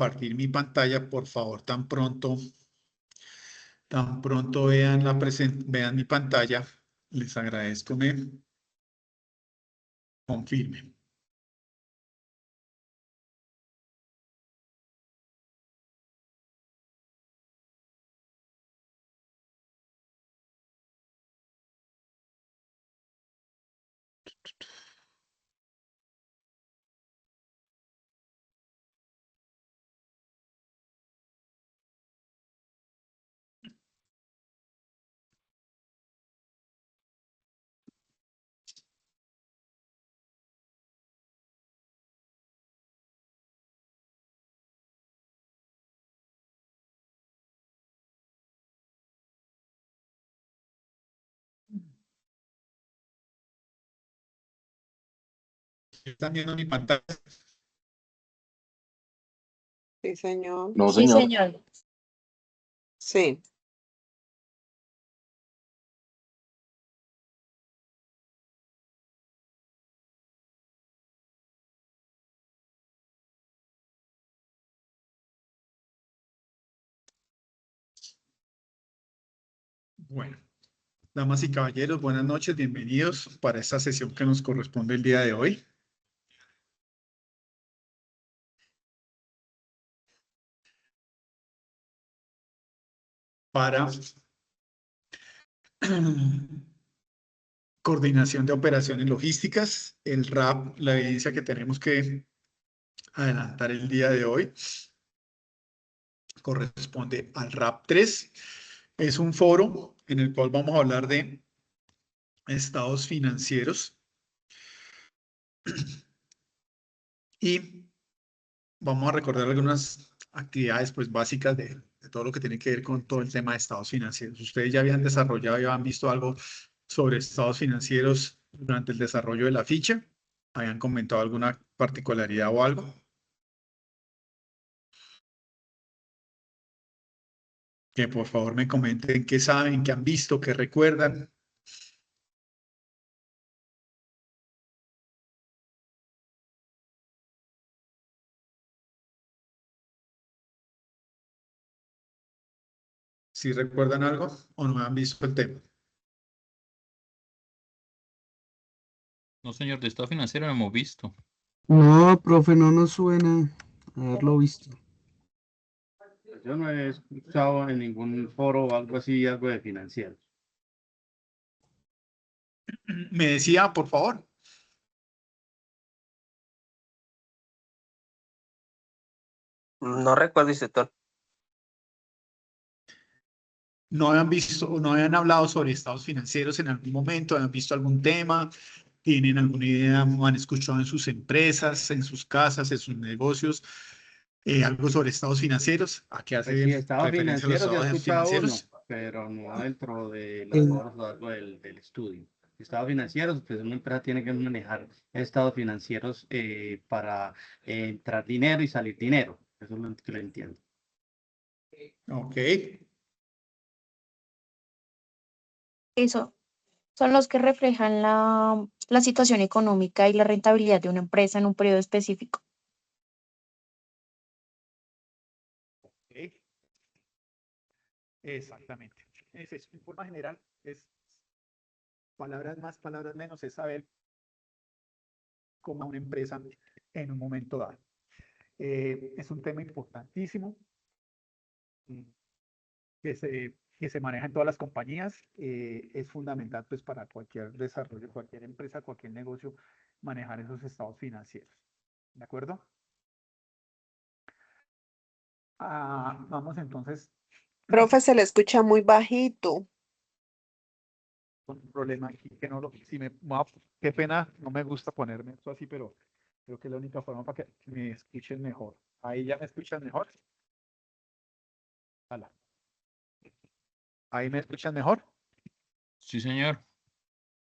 compartir mi pantalla, por favor, tan pronto vean vean mi pantalla, les agradezco me confirmen. ¿Están viendo mi pantalla? Sí, señor. No, Sí, señor. señor. Sí. Bueno, damas y caballeros, buenas noches, bienvenidos para esta sesión que nos corresponde el día de hoy. Para coordinación de operaciones logísticas, el RAP, la evidencia que tenemos que adelantar el día de hoy, corresponde al RAP 3. Es un foro en el cual vamos a hablar de estados financieros y vamos a recordar algunas actividades pues, básicas de todo lo que tiene que ver con todo el tema de estados financieros. Ustedes ya habían desarrollado, ya han visto algo sobre estados financieros durante el desarrollo de la ficha. ¿Habían comentado alguna particularidad o algo? Que por favor me comenten qué saben, qué han visto, qué recuerdan. ¿Si recuerdan algo o no han visto el tema? No, señor, de estado financiero no hemos visto. No, profe, no nos suena haberlo visto. Yo no he escuchado en ningún foro o algo así, algo de financieros. Me decía, por favor. No recuerdo, instructor. ¿No habían visto, no habían hablado sobre estados financieros en algún momento? ¿Han visto algún tema? ¿Tienen alguna idea? ¿O han escuchado en sus empresas, en sus casas, en sus negocios, algo sobre estados financieros? ¿A qué hace Pues sí, estados referencia a los financieros, ya he estados escuchado uno, financieros? pero no dentro de los En- foros o algo del estudio. Estados financieros, pues una empresa tiene que manejar estados financieros para entrar dinero y salir dinero. Eso es lo que lo entiendo. Ok. Eso son los que reflejan la situación económica y la rentabilidad de una empresa en un periodo específico. Ok. Exactamente. Es eso. En forma general, es palabras más, palabras menos, es saber cómo una empresa en un momento dado. Es un tema importantísimo que se maneja en todas las compañías. Es fundamental pues, para cualquier desarrollo, cualquier empresa, cualquier negocio, manejar esos estados financieros. ¿De acuerdo? Vamos entonces Profe, se le escucha muy bajito. con un problema aquí que no lo, si me, qué pena, no me gusta ponerme esto así, pero creo que es la única forma para que me escuchen mejor. Ahí ya me escuchan mejor. Hala. Ahí me escuchan mejor. Sí, señor.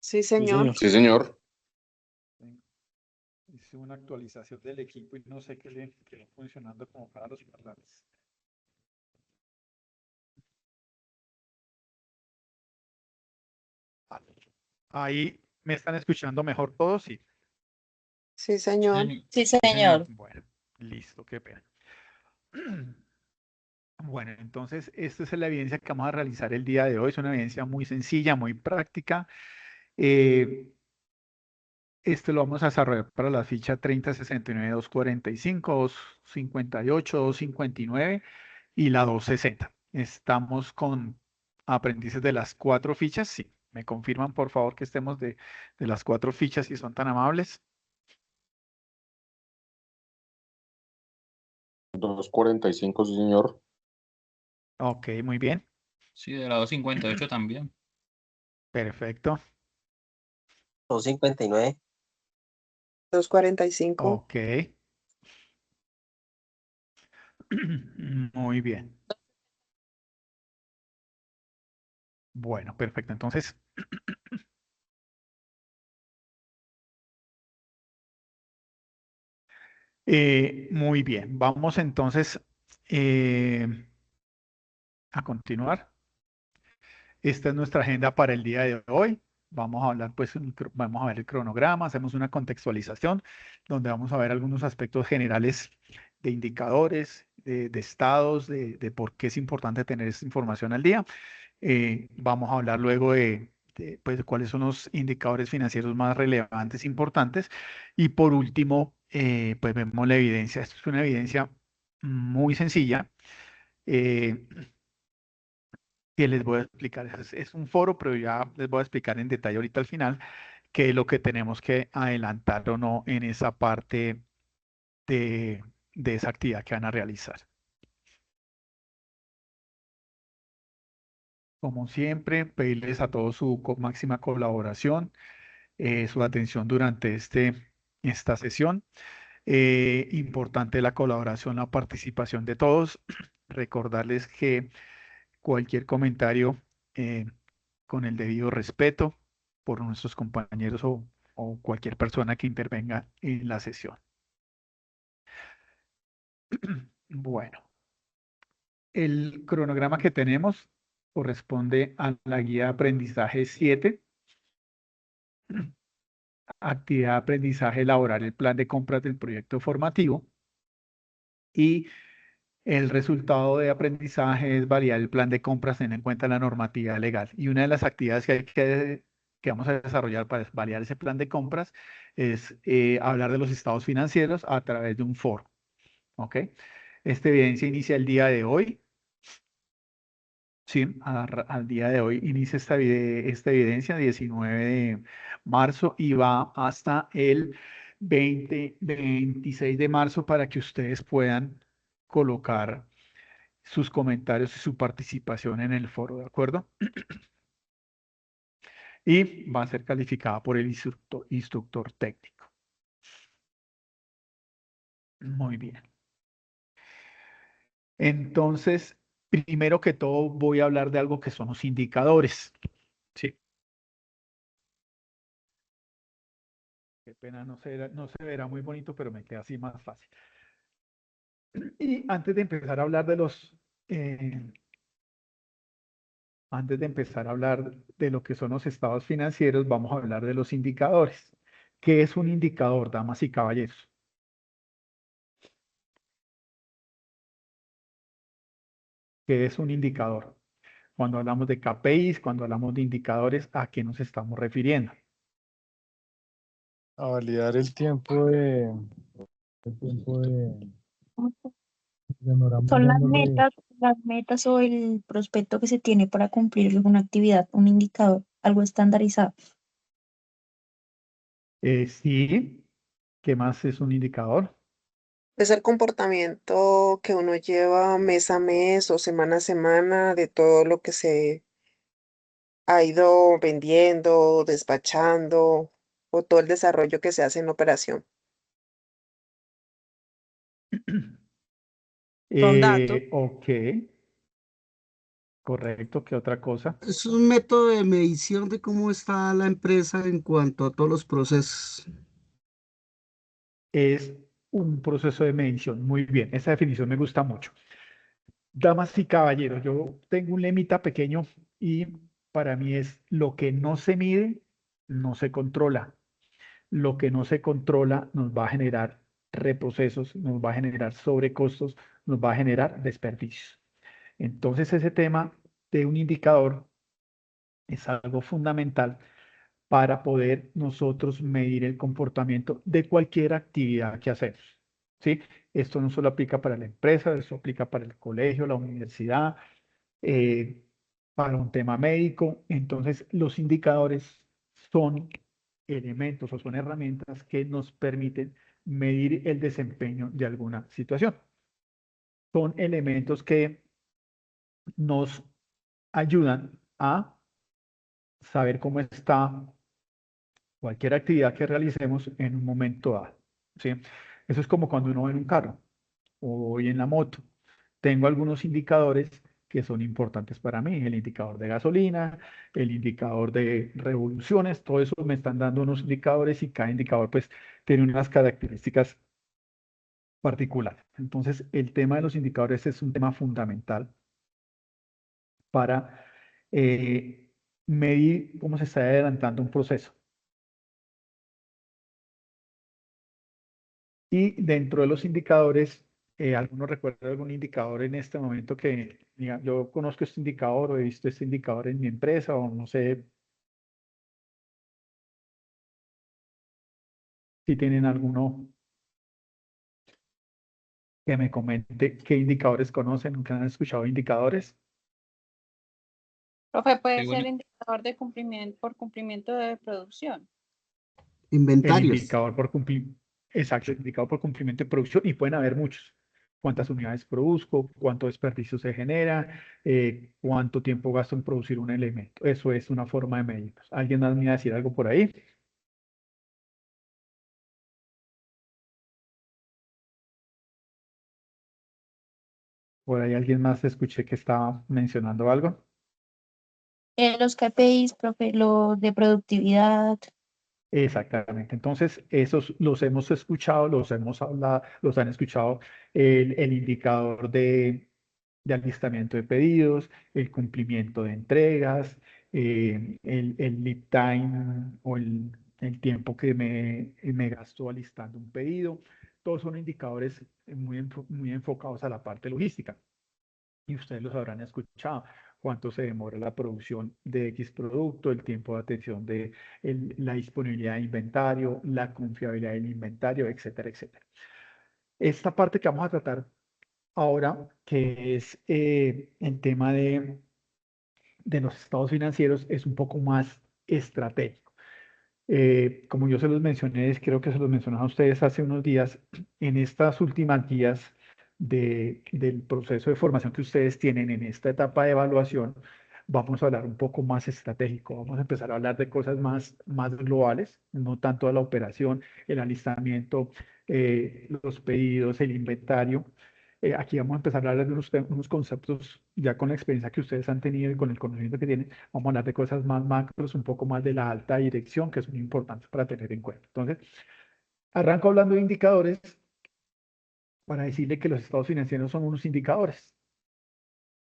Sí, Sí, señor. señor. Sí, señor. Hice una actualización del equipo y no sé qué le quedó funcionando como para los parlantes. Ahí me están escuchando mejor todos, sí. Sí, Sí, señor. señor. Sí, Sí, señor. señor. Bueno, listo, qué pena. Bueno, entonces esta es la evidencia que vamos a realizar el día de hoy. Es una evidencia muy sencilla, muy práctica. Esto lo vamos a desarrollar para la ficha 3069, 245, 258, 259 y la 260. Estamos con aprendices de las 4 fichas. Sí, me confirman por favor que estemos de las 4 fichas si son tan amables. 245, sí, señor. Ok, muy bien. Sí, de la 258 también. Perfecto. 259. 245. Ok. Muy bien. Bueno, perfecto. Entonces, muy bien. Vamos entonces a continuar. Esta es nuestra agenda para el día de hoy. Vamos a hablar, pues, vamos a ver el cronograma, hacemos una contextualización donde vamos a ver algunos aspectos generales de indicadores, de estados, de por qué es importante tener esta información al día. Vamos a hablar luego pues, cuáles son los indicadores financieros más relevantes, importantes. Y por último, pues vemos la evidencia. Esto es una evidencia muy sencilla. eh, que les voy a explicar. Es un foro, pero ya les voy a explicar en detalle ahorita al final qué es lo que tenemos que adelantar o no en esa parte de esa actividad que van a realizar. Como siempre, pedirles a todos su máxima colaboración, su atención durante esta sesión. Importante la colaboración, la participación de todos. Recordarles que cualquier comentario con el debido respeto por nuestros compañeros o cualquier persona que intervenga en la sesión. Bueno, el cronograma que tenemos corresponde a la guía de aprendizaje 7. Actividad de aprendizaje, elaborar el plan de compras del proyecto formativo. Y el resultado de aprendizaje es validar el plan de compras teniendo en cuenta la normativa legal. Y una de las actividades que vamos a desarrollar para validar ese plan de compras es hablar de los estados financieros a través de un foro. ¿Ok? Esta evidencia inicia el día de hoy. Sí, al día de hoy inicia esta evidencia, 19 de marzo, y va hasta el 26 de marzo para que ustedes puedan colocar sus comentarios y su participación en el foro, ¿de acuerdo? Y va a ser calificada por el instructor técnico. Muy bien. Entonces, primero que todo, voy a hablar de algo que son los indicadores. Sí. Qué pena, no se verá muy bonito, pero me queda así más fácil. Y antes de empezar a hablar antes de empezar a hablar de lo que son los estados financieros, vamos a hablar de los indicadores. ¿Qué es un indicador, damas y caballeros? ¿Qué es un indicador? Cuando hablamos de KPIs, cuando hablamos de indicadores, ¿a qué nos estamos refiriendo? A validar el tiempo de demoramos Son dándole. las metas o el prospecto que se tiene para cumplir alguna actividad, un indicador, algo estandarizado. Sí, ¿qué más es un indicador? Es el comportamiento que uno lleva mes a mes o semana a semana de todo lo que se ha ido vendiendo, despachando o todo el desarrollo que se hace en la operación. Son datos. Ok, correcto. ¿Qué otra cosa? Es un método de medición de cómo está la empresa en cuanto a todos los procesos. Es un proceso de medición. Muy bien, esa definición me gusta mucho. Damas y caballeros, yo tengo un lemita pequeño y para mí es lo que no se mide, no se controla. Lo que no se controla nos va a generar reprocesos, nos va a generar sobrecostos, nos va a generar desperdicios. Entonces, ese tema de un indicador es algo fundamental para poder nosotros medir el comportamiento de cualquier actividad que hacemos. ¿Sí? Esto no solo aplica para la empresa, esto aplica para el colegio, la universidad, eh, para un tema médico. Entonces, los indicadores son elementos o son herramientas que nos permiten medir el desempeño de alguna situación. Son elementos que nos ayudan a saber cómo está cualquier actividad que realicemos en un momento dado. ¿Sí? Eso es como cuando uno va en un carro o voy en la moto. Tengo algunos indicadores que son importantes para mí, el indicador de gasolina, el indicador de revoluciones, todo eso me están dando unos indicadores y cada indicador pues tiene unas características particulares. Entonces, el tema de los indicadores es un tema fundamental para medir cómo se está adelantando un proceso. Y dentro de los indicadores, ¿alguno recuerda algún indicador en este momento que diga, yo conozco este indicador o he visto este indicador en mi empresa o no sé si tienen alguno que me comente qué indicadores conocen, nunca han escuchado indicadores? Profe, puede Qué ser bueno. indicador de cumplimiento por cumplimiento de producción. El Inventarios. indicador por cumplimiento, exacto, el indicador por cumplimiento de producción y pueden haber muchos. ¿Cuántas unidades produzco? ¿Cuánto desperdicio se genera? ¿Cuánto tiempo gasto en producir un elemento? Eso es una forma de medirlos. ¿Alguien más me va a decir algo por ahí? Por ahí alguien más escuché que estaba mencionando algo. Los KPIs, profe, los de productividad. Exactamente. Entonces, esos los hemos escuchado, los hemos hablado, los han escuchado el indicador de alistamiento de pedidos, el cumplimiento de entregas, el lead time o el tiempo que me gasto alistando un pedido. Todos son indicadores muy enfocados a la parte logística. Y ustedes los habrán escuchado. Cuánto se demora la producción de X producto, el tiempo de atención de la disponibilidad de inventario, la confiabilidad del inventario, etcétera, etcétera. Esta parte que vamos a tratar ahora, que es el tema de los estados financieros, es un poco más estratégico. Como yo se los mencioné, creo que se los mencionaba a ustedes hace unos días, en estas últimas guías del proceso de formación que ustedes tienen en esta etapa de evaluación, vamos a hablar un poco más estratégico, vamos a empezar a hablar de cosas más globales, no tanto de la operación, el alistamiento, los pedidos, el inventario. Aquí vamos a empezar a hablar de unos conceptos ya con la experiencia que ustedes han tenido y con el conocimiento que tienen. Vamos a hablar de cosas más macros, un poco más de la alta dirección, que son importantes para tener en cuenta. Entonces, arranco hablando de indicadores para decirle que los estados financieros son unos indicadores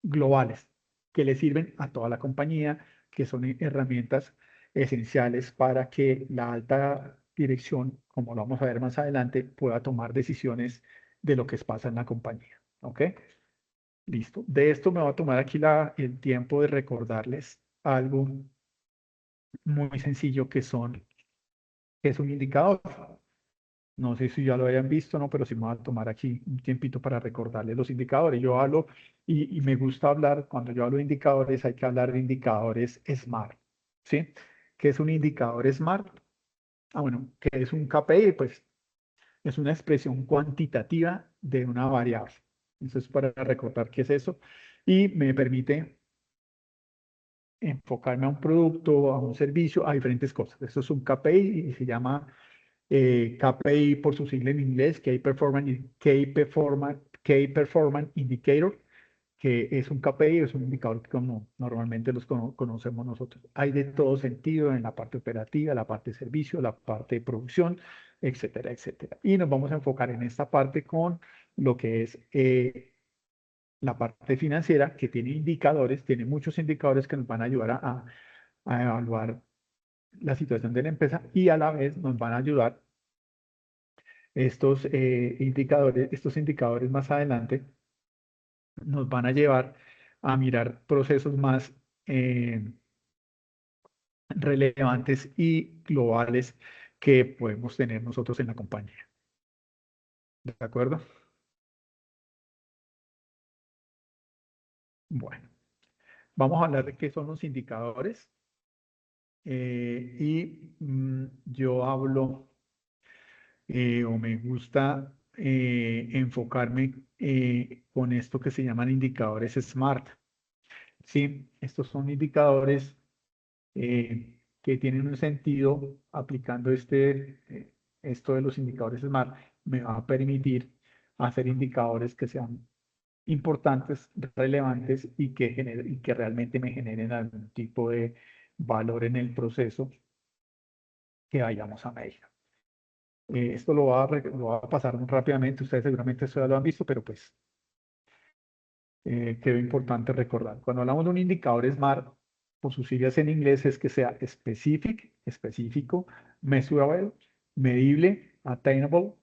globales que le sirven a toda la compañía, que son herramientas esenciales para que la alta dirección, como lo vamos a ver más adelante, pueda tomar decisiones de lo que pasa en la compañía. ¿Ok? Listo. De esto me voy a tomar aquí el tiempo de recordarles algo muy sencillo que es un indicador. No sé si ya lo hayan visto, ¿no? Pero sí me voy a tomar aquí un tiempito para recordarles los indicadores. Yo hablo y me gusta hablar, cuando yo hablo de indicadores, hay que hablar de indicadores SMART, ¿sí? ¿Qué es un indicador SMART? Bueno, ¿qué es un KPI? Pues es una expresión cuantitativa de una variable. Eso es para recordar qué es eso. Y me permite enfocarme a un producto, a un servicio, a diferentes cosas. Esto es un KPI y se llama KPI por su sigla en inglés, Key Performance Indicator, que es un KPI, es un indicador que como normalmente los conocemos nosotros. Hay de todo sentido en la parte operativa, la parte de servicio, la parte de producción, etcétera, etcétera. Y nos vamos a enfocar en esta parte con lo que es la parte financiera, que tiene indicadores, tiene muchos indicadores que nos van a ayudar a evaluar la situación de la empresa y a la vez nos van a ayudar estos indicadores más adelante nos van a llevar a mirar procesos más relevantes y globales que podemos tener nosotros en la compañía. ¿De acuerdo? Bueno, vamos a hablar de qué son los indicadores. Yo hablo o me gusta enfocarme con esto que se llaman indicadores SMART. Sí, estos son indicadores que tienen un sentido aplicando esto de los indicadores SMART. Me va a permitir hacer indicadores que sean importantes, relevantes y que realmente me generen algún tipo de valor en el proceso que vayamos a medir. Esto lo va a pasar muy rápidamente, ustedes seguramente esto ya lo han visto, pero pues quedó importante recordar. Cuando hablamos de un indicador SMART, por sus siglas en inglés, es que sea specific, específico, measurable, medible, attainable,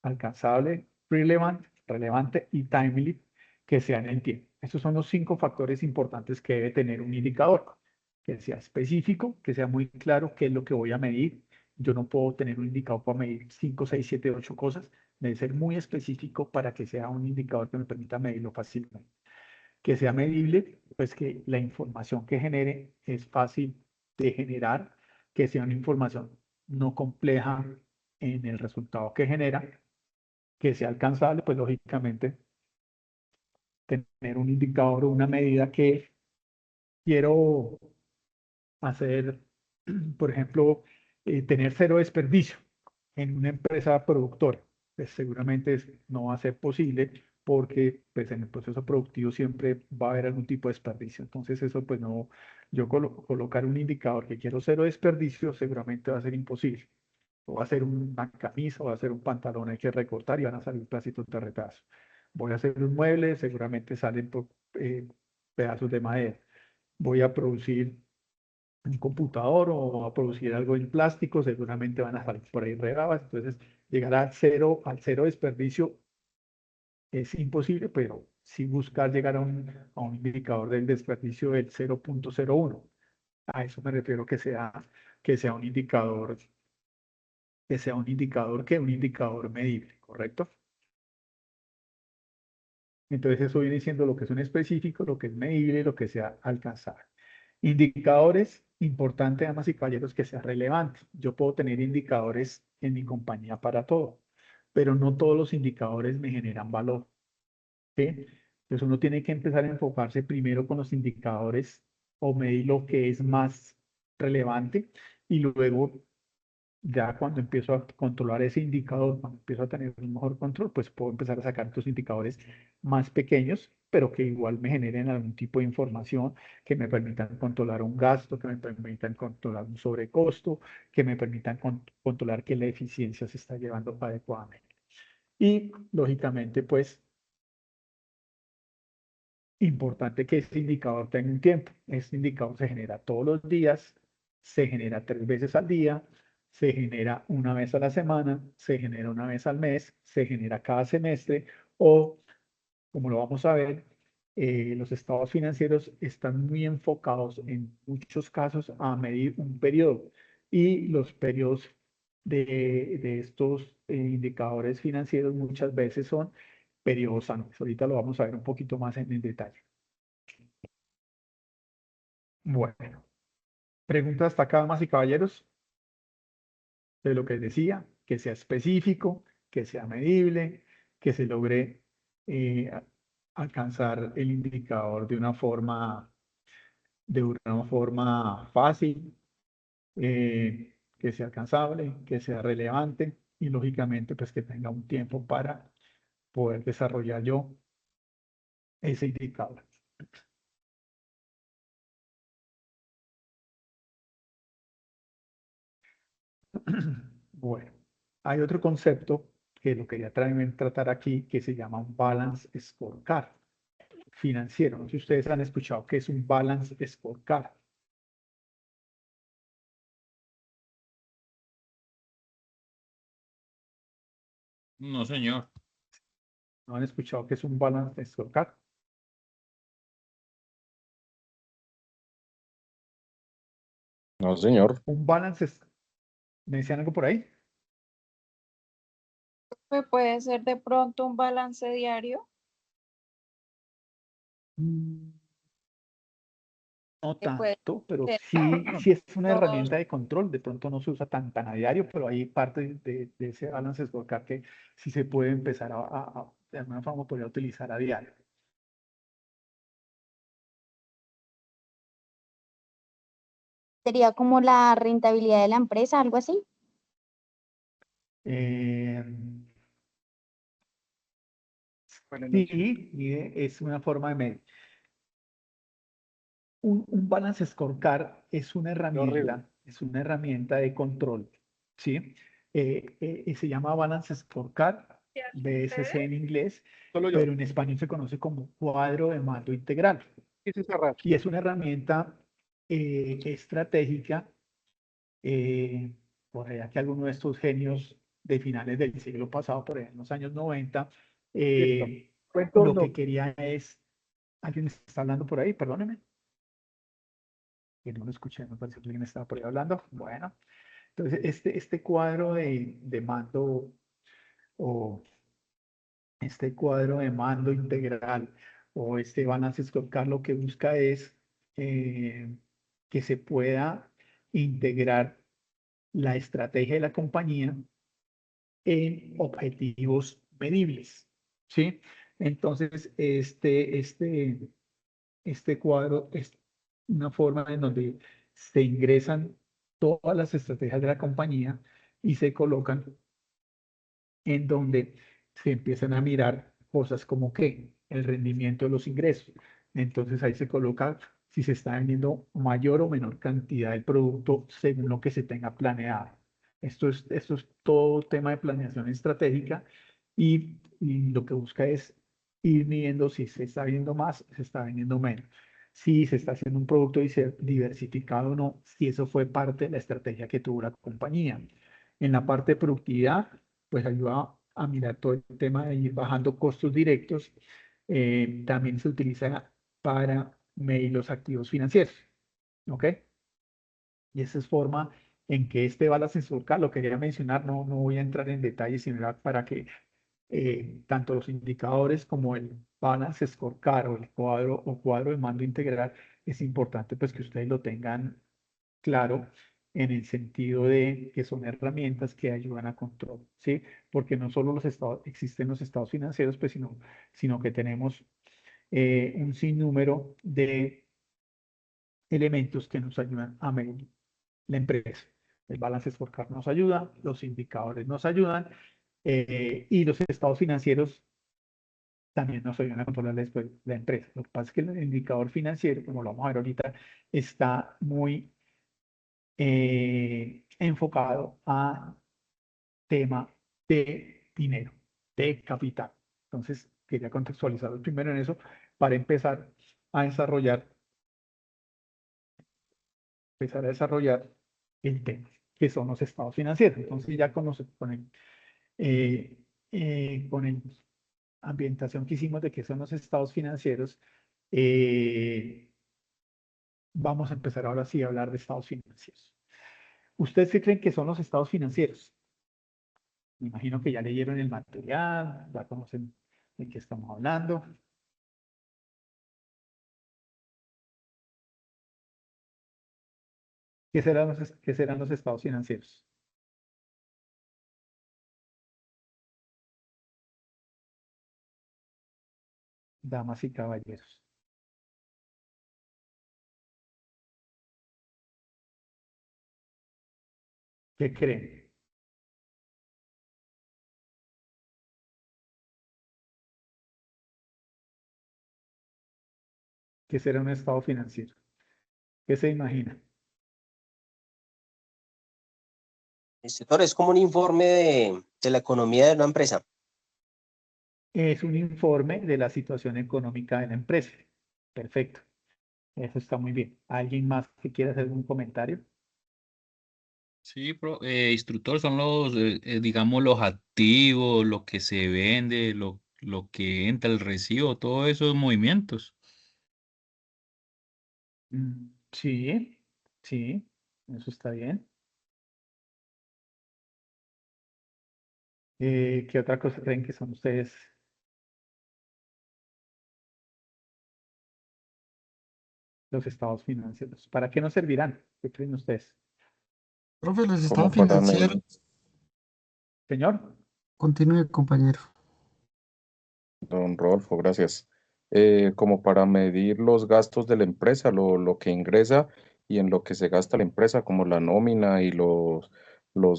alcanzable, relevant, relevante y timely, que sea en el tiempo. Estos son los 5 factores importantes que debe tener un indicador. Que sea específico, que sea muy claro qué es lo que voy a medir. Yo no puedo tener un indicador para medir 5, 6, 7, 8 cosas. Debe ser muy específico para que sea un indicador que me permita medirlo fácilmente. Que sea medible, pues que la información que genere es fácil de generar, que sea una información no compleja en el resultado que genera, que sea alcanzable, pues lógicamente tener un indicador o una medida que quiero hacer, por ejemplo, tener 0 desperdicio en una empresa productora. Pues seguramente no va a ser posible porque pues, en el proceso productivo siempre va a haber algún tipo de desperdicio. Entonces eso pues no, yo colocar un indicador que quiero 0 desperdicio seguramente va a ser imposible. O va a ser una camisa, o va a ser un pantalón, hay que recortar y van a salir pedacitos de retazo. Voy a hacer un mueble, seguramente salen pedazos de madera. Voy a producir un computador o a producir algo en plástico, seguramente van a salir por ahí regadas. Entonces, llegar al cero desperdicio es imposible, pero sí buscar llegar a un indicador del desperdicio del 0.01. A eso me refiero que sea un indicador, un indicador medible, ¿correcto? Entonces, eso viene siendo lo que es un específico, lo que es medible, lo que sea alcanzable. Indicadores, importante, damas y caballeros, que sea relevante. Yo puedo tener indicadores en mi compañía para todo, pero no todos los indicadores me generan valor. ¿Sí? Entonces uno tiene que empezar a enfocarse primero con los indicadores o medir lo que es más relevante y luego ya cuando empiezo a controlar ese indicador, cuando empiezo a tener un mejor control, pues puedo empezar a sacar estos indicadores más pequeños, pero que igual me generen algún tipo de información que me permitan controlar un gasto, que me permitan controlar un sobrecosto, que me permitan controlar que la eficiencia se está llevando adecuadamente. Y lógicamente, pues, importante que este indicador tenga un tiempo. Este indicador se genera todos los días, se genera 3 veces al día, se genera una vez a la semana, se genera una vez al mes, se genera cada semestre o, como lo vamos a ver, los estados financieros están muy enfocados en muchos casos a medir un periodo y los periodos de estos indicadores financieros muchas veces son periodos anuales. Ahorita lo vamos a ver un poquito más en detalle. Bueno, preguntas hasta acá, damas y caballeros, de lo que decía, que sea específico, que sea medible, que se logre alcanzar el indicador de una forma fácil, que sea alcanzable, que sea relevante y lógicamente pues que tenga un tiempo para poder desarrollar yo ese indicador. Bueno, hay otro concepto que lo quería también tratar aquí que se llama un balance scorecard financiero. No sé si ustedes han escuchado qué es un balance scorecard. No, señor. ¿No han escuchado que es un balance scorecard? No, señor. Un balance, ¿me decían algo por ahí? Pues puede ser de pronto un balance diario. Mm, No Que puede tanto, pero ser sí es una dos. herramienta de control. De pronto no se usa tan a diario, pero hay parte de ese balance scorecard que sí se puede empezar de alguna forma podría utilizar a diario. Sería como la rentabilidad de la empresa, algo así. Eh, sí, mire, es una forma de medir. Un balance scorecard es una herramienta de control, ¿sí? Se llama balance scorecard, BSC en inglés, pero en español se conoce como cuadro de mando integral. Y es una herramienta estratégica, por allá que algunos de estos genios de finales del siglo pasado, por allá en los años 90, lo que quería es, ¿alguien está hablando por ahí? Perdóneme. Que no lo escuché, me parece que alguien estaba por ahí hablando. Bueno, entonces este cuadro de mando o este cuadro de mando integral o este balance scorecard lo que busca es que se pueda integrar la estrategia de la compañía en objetivos medibles, ¿sí? Entonces, este cuadro es una forma en donde se ingresan todas las estrategias de la compañía y se colocan en donde se empiezan a mirar cosas como que el rendimiento de los ingresos. Entonces ahí se coloca si se está vendiendo mayor o menor cantidad del producto según lo que se tenga planeado. Esto es todo tema de planeación estratégica y lo que busca es ir midiendo si se está vendiendo más, se está vendiendo menos, si se está haciendo un producto diversificado o no, si eso fue parte de la estrategia que tuvo la compañía. En la parte de productividad, pues ayuda a mirar todo el tema de ir bajando costos directos. También se utiliza para medir los activos financieros, ¿ok? Y esa es forma en que este balance scorecard, lo quería mencionar, no voy a entrar en detalles, sino era para que tanto los indicadores como el balance scorecard o el cuadro de mando integral, es importante pues que ustedes lo tengan claro en el sentido de que son herramientas que ayudan a control, ¿sí? Porque no solo existen los estados financieros, pues, sino que tenemos un sinnúmero de elementos que nos ayudan a medir la empresa. El balance scorecard nos ayuda, los indicadores nos ayudan y los estados financieros también nos ayudan a controlar después la empresa. Lo que pasa es que el indicador financiero, como lo vamos a ver ahorita, está muy enfocado a tema de dinero, de capital. Entonces, quería contextualizarlo primero en eso para a desarrollar, empezar a desarrollar el tema, que son los estados financieros. Entonces, ya con el ambientación que hicimos de qué son los estados financieros, vamos a empezar ahora sí a hablar de estados financieros. ¿Ustedes qué creen que son los estados financieros? Me imagino que ya leyeron el material, ya conocen de qué estamos hablando. ¿Qué serán los estados financieros? Damas y caballeros. ¿Qué creen? ¿Qué será un estado financiero? ¿Qué se imagina? Instructor, es como un informe de la economía de una empresa. Es un informe de la situación económica de la empresa. Perfecto. Eso está muy bien. ¿Alguien más que quiera hacer algún comentario? Sí, instructor, son los, digamos, los activos, lo que se vende, lo que entra, el recibo, todos esos movimientos. Sí, sí, eso está bien. ¿Qué otra cosa creen que son ustedes? Los estados financieros. ¿Para qué nos servirán? ¿Qué creen ustedes? Profe, los Como estados para medir, financieros. Señor, Continúe, compañero. don Rodolfo, gracias. Como para medir los gastos de la empresa, lo que ingresa y en lo que se gasta la empresa, como la nómina y los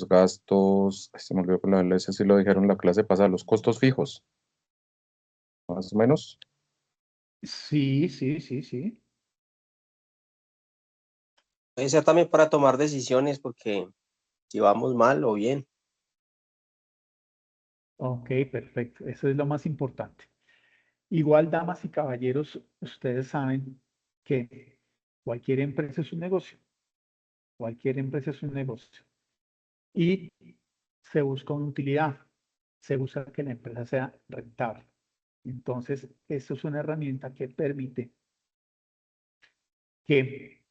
gastos, ay, se me olvidó que ese sí lo dijeron en la clase pasada, los costos fijos, más o menos. sí, sí, sí, sí. Puede ser también para tomar decisiones, porque si vamos mal o bien. Ok, perfecto. Eso es lo más importante. Igual, damas y caballeros, ustedes saben que cualquier empresa es un negocio. Cualquier empresa es un negocio. Y se busca una utilidad. Se busca que la empresa sea rentable. Entonces, esto es una herramienta que permite que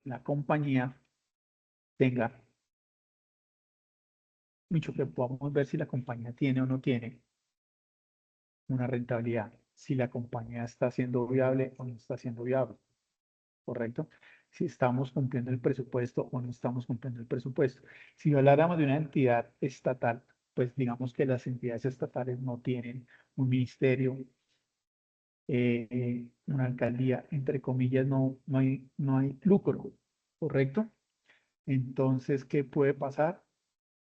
la compañía tenga mucho, que podamos ver si la compañía tiene o no tiene una rentabilidad, si la compañía está siendo viable o no está siendo viable, ¿correcto? Si estamos cumpliendo el presupuesto o no estamos cumpliendo el presupuesto. Si habláramos de una entidad estatal, pues digamos que las entidades estatales no tienen un ministerio, una alcaldía, entre comillas, no hay lucro, ¿correcto? Entonces, ¿qué puede pasar?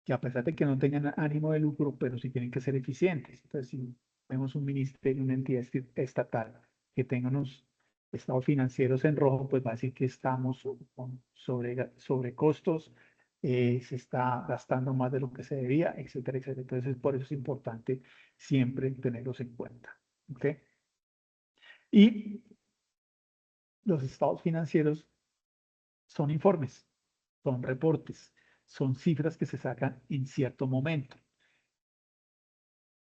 Que a pesar de que no tengan ánimo de lucro, pero sí tienen que ser eficientes. Entonces, si vemos un ministerio, una entidad estatal que tenga unos estados financieros en rojo, pues va a decir que estamos con sobrecostos, se está gastando más de lo que se debía, etcétera, etcétera. Entonces, por eso es importante siempre tenerlos en cuenta. ¿Ok? Y los estados financieros son informes, son reportes, son cifras que se sacan en cierto momento.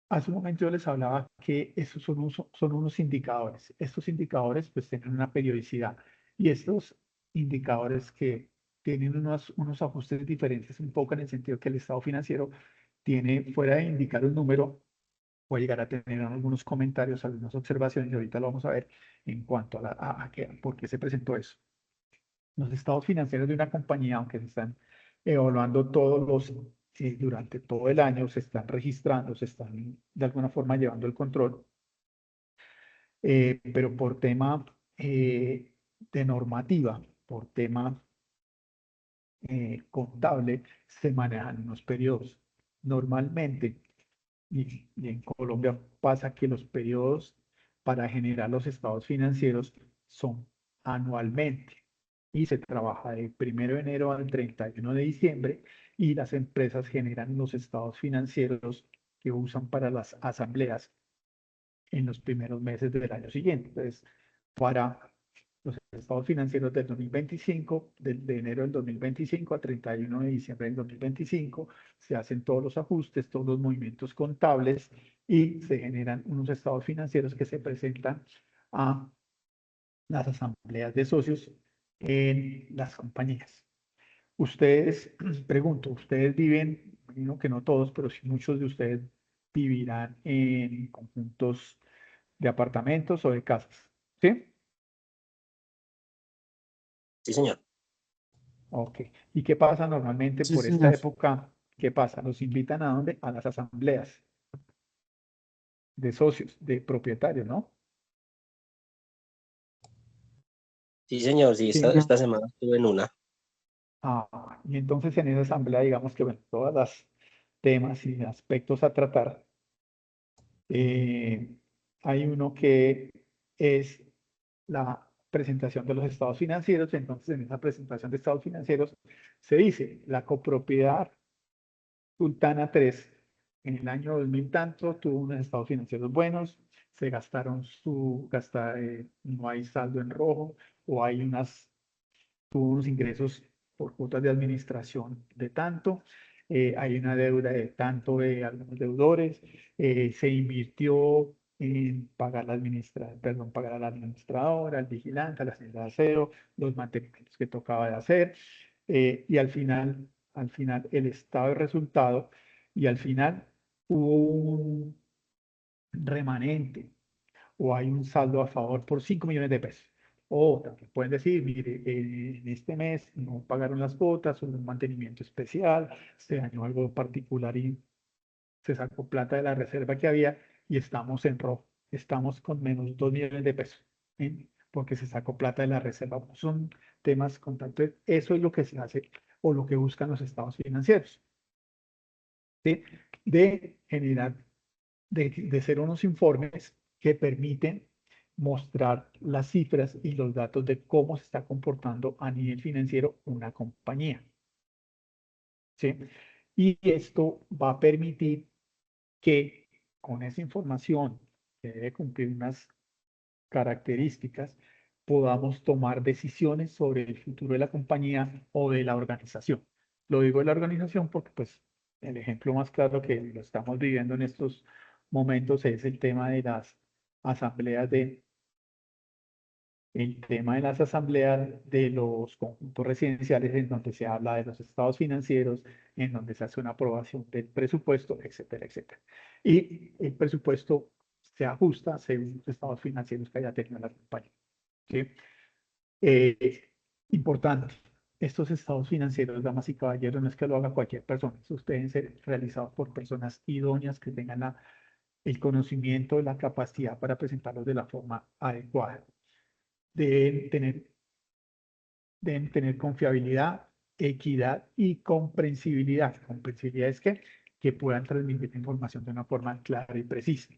Hace un momento yo les hablaba que esos son unos indicadores. Estos indicadores pues tienen una periodicidad y estos indicadores que tienen unos ajustes diferentes un poco en el sentido que el estado financiero tiene, fuera de indicar un número, puede llegar a tener algunos comentarios, algunas observaciones y ahorita lo vamos a ver en cuanto por qué se presentó eso. Los estados financieros de una compañía, aunque se están evaluando durante todo el año, se están registrando, se están de alguna forma llevando el control, pero por tema de normativa, por tema contable, se manejan unos periodos. Normalmente, y en Colombia pasa que los periodos para generar los estados financieros son anualmente y se trabaja de 1 de enero al 31 de diciembre y las empresas generan los estados financieros que usan para las asambleas en los primeros meses del año siguiente. Entonces, para los estados financieros del 2025, de enero del 2025 a 31 de diciembre del 2025, se hacen todos los ajustes, todos los movimientos contables y se generan unos estados financieros que se presentan a las asambleas de socios en las compañías. Ustedes, pregunto, ustedes viven, imagino que no todos, pero sí muchos de ustedes vivirán en conjuntos de apartamentos o de casas, ¿sí? Sí, señor. Ok. ¿Y qué pasa normalmente Sí, por esta señor. época? ¿Qué pasa? ¿Los invitan a dónde? A las asambleas de socios, de propietarios, ¿no? Sí, señor. Sí, Sí. esta semana estuve en una. Y entonces en esa asamblea, digamos que, bueno, todas las temas y aspectos a tratar, hay uno que es la presentación de los estados financieros. Entonces, en esa presentación de estados financieros se dice, la copropiedad Sultana 3 en el año 2000 tanto tuvo unos estados financieros buenos, se gastaron no hay saldo en rojo o tuvo unos ingresos por cuotas de administración de tanto, hay una deuda de tanto de algunos deudores, se invirtió en pagar pagar a la administradora, al vigilante, a la señora de aseo, los mantenimientos que tocaba de hacer, y al final el estado de resultado, y al final hubo un remanente o hay un saldo a favor por 5 millones de pesos. O también pueden decir, mire, en este mes no pagaron las cuotas, hubo un mantenimiento especial, se dañó algo particular y se sacó plata de la reserva que había y estamos en rojo. Estamos con menos 2 millones de pesos, ¿sí? Porque se sacó plata de la reserva. Son temas contantes. Eso es lo que se hace o lo que buscan los estados financieros, ¿sí? De generar, de ser unos informes que permiten mostrar las cifras y los datos de cómo se está comportando a nivel financiero una compañía, ¿sí? Y esto va a permitir que con esa información que debe cumplir unas características, podamos tomar decisiones sobre el futuro de la compañía o de la organización. Lo digo de la organización porque pues el ejemplo más claro que lo estamos viviendo en estos momentos es el tema de las asambleas de los conjuntos residenciales en donde se habla de los estados financieros, en donde se hace una aprobación del presupuesto, etcétera, etcétera. Y el presupuesto se ajusta según los estados financieros que haya tenido la compañía, ¿sí? Importante, estos estados financieros, damas y caballeros, no es que lo haga cualquier persona, estos deben ser realizados por personas idóneas que tengan el conocimiento, la capacidad para presentarlos de la forma adecuada. Deben tener, deben tener confiabilidad, equidad y comprensibilidad. Comprensibilidad es que puedan transmitir la información de una forma clara y precisa.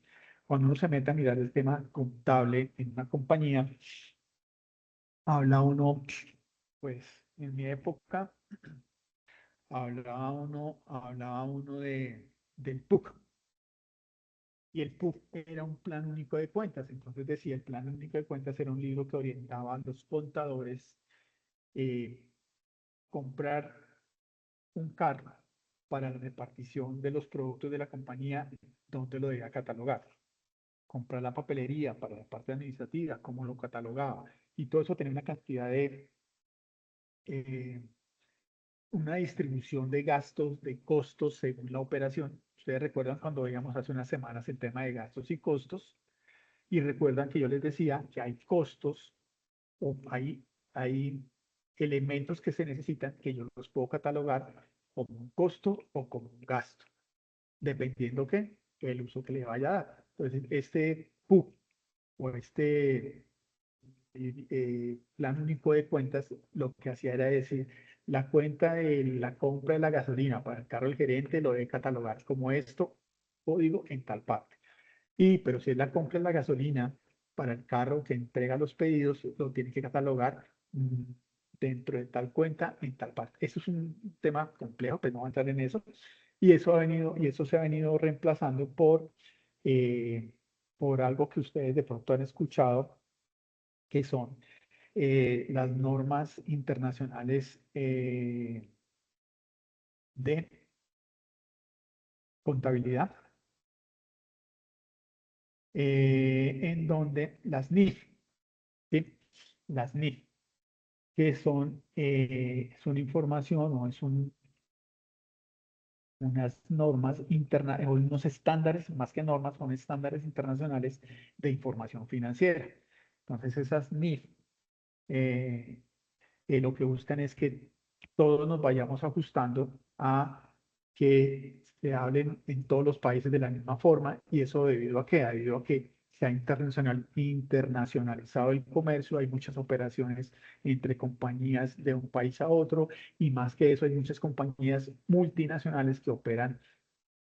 Cuando uno se mete a mirar el tema contable en una compañía, habla uno, pues en mi época, hablaba uno del PUC. Y el PUC era un plan único de cuentas. Entonces decía, el plan único de cuentas era un libro que orientaba a los contadores comprar un carro para la repartición de los productos de la compañía, donde lo debía catalogar. Comprar la papelería para la parte administrativa, cómo lo catalogaba. Y todo eso tenía una cantidad de, una distribución de gastos, de costos según la operación. Ustedes recuerdan cuando veíamos hace unas semanas el tema de gastos y costos, y recuerdan que yo les decía que hay costos o hay elementos que se necesitan que yo los puedo catalogar como un costo o como un gasto, dependiendo que el uso que le vaya a dar. Entonces, este PUC o este plan único de cuentas, lo que hacía era decir, la cuenta de la compra de la gasolina para el carro del gerente lo debe catalogar como esto, código en tal parte. Pero si es la compra de la gasolina para el carro que entrega los pedidos, lo tiene que catalogar dentro de tal cuenta en tal parte. Eso es un tema complejo, pero no voy a entrar en eso. Y eso se ha venido reemplazando por algo que ustedes de pronto han escuchado, que son las normas internacionales de contabilidad, en donde las NIF, ¿sí? Las NIF, que son información o unas normas o unos estándares, más que normas, son estándares internacionales de información financiera. Entonces, esas NIF lo que buscan es que todos nos vayamos ajustando a que se hablen en todos los países de la misma forma, y eso debido a qué? Debido a que se ha internacionalizado el comercio, hay muchas operaciones entre compañías de un país a otro, y más que eso hay muchas compañías multinacionales que operan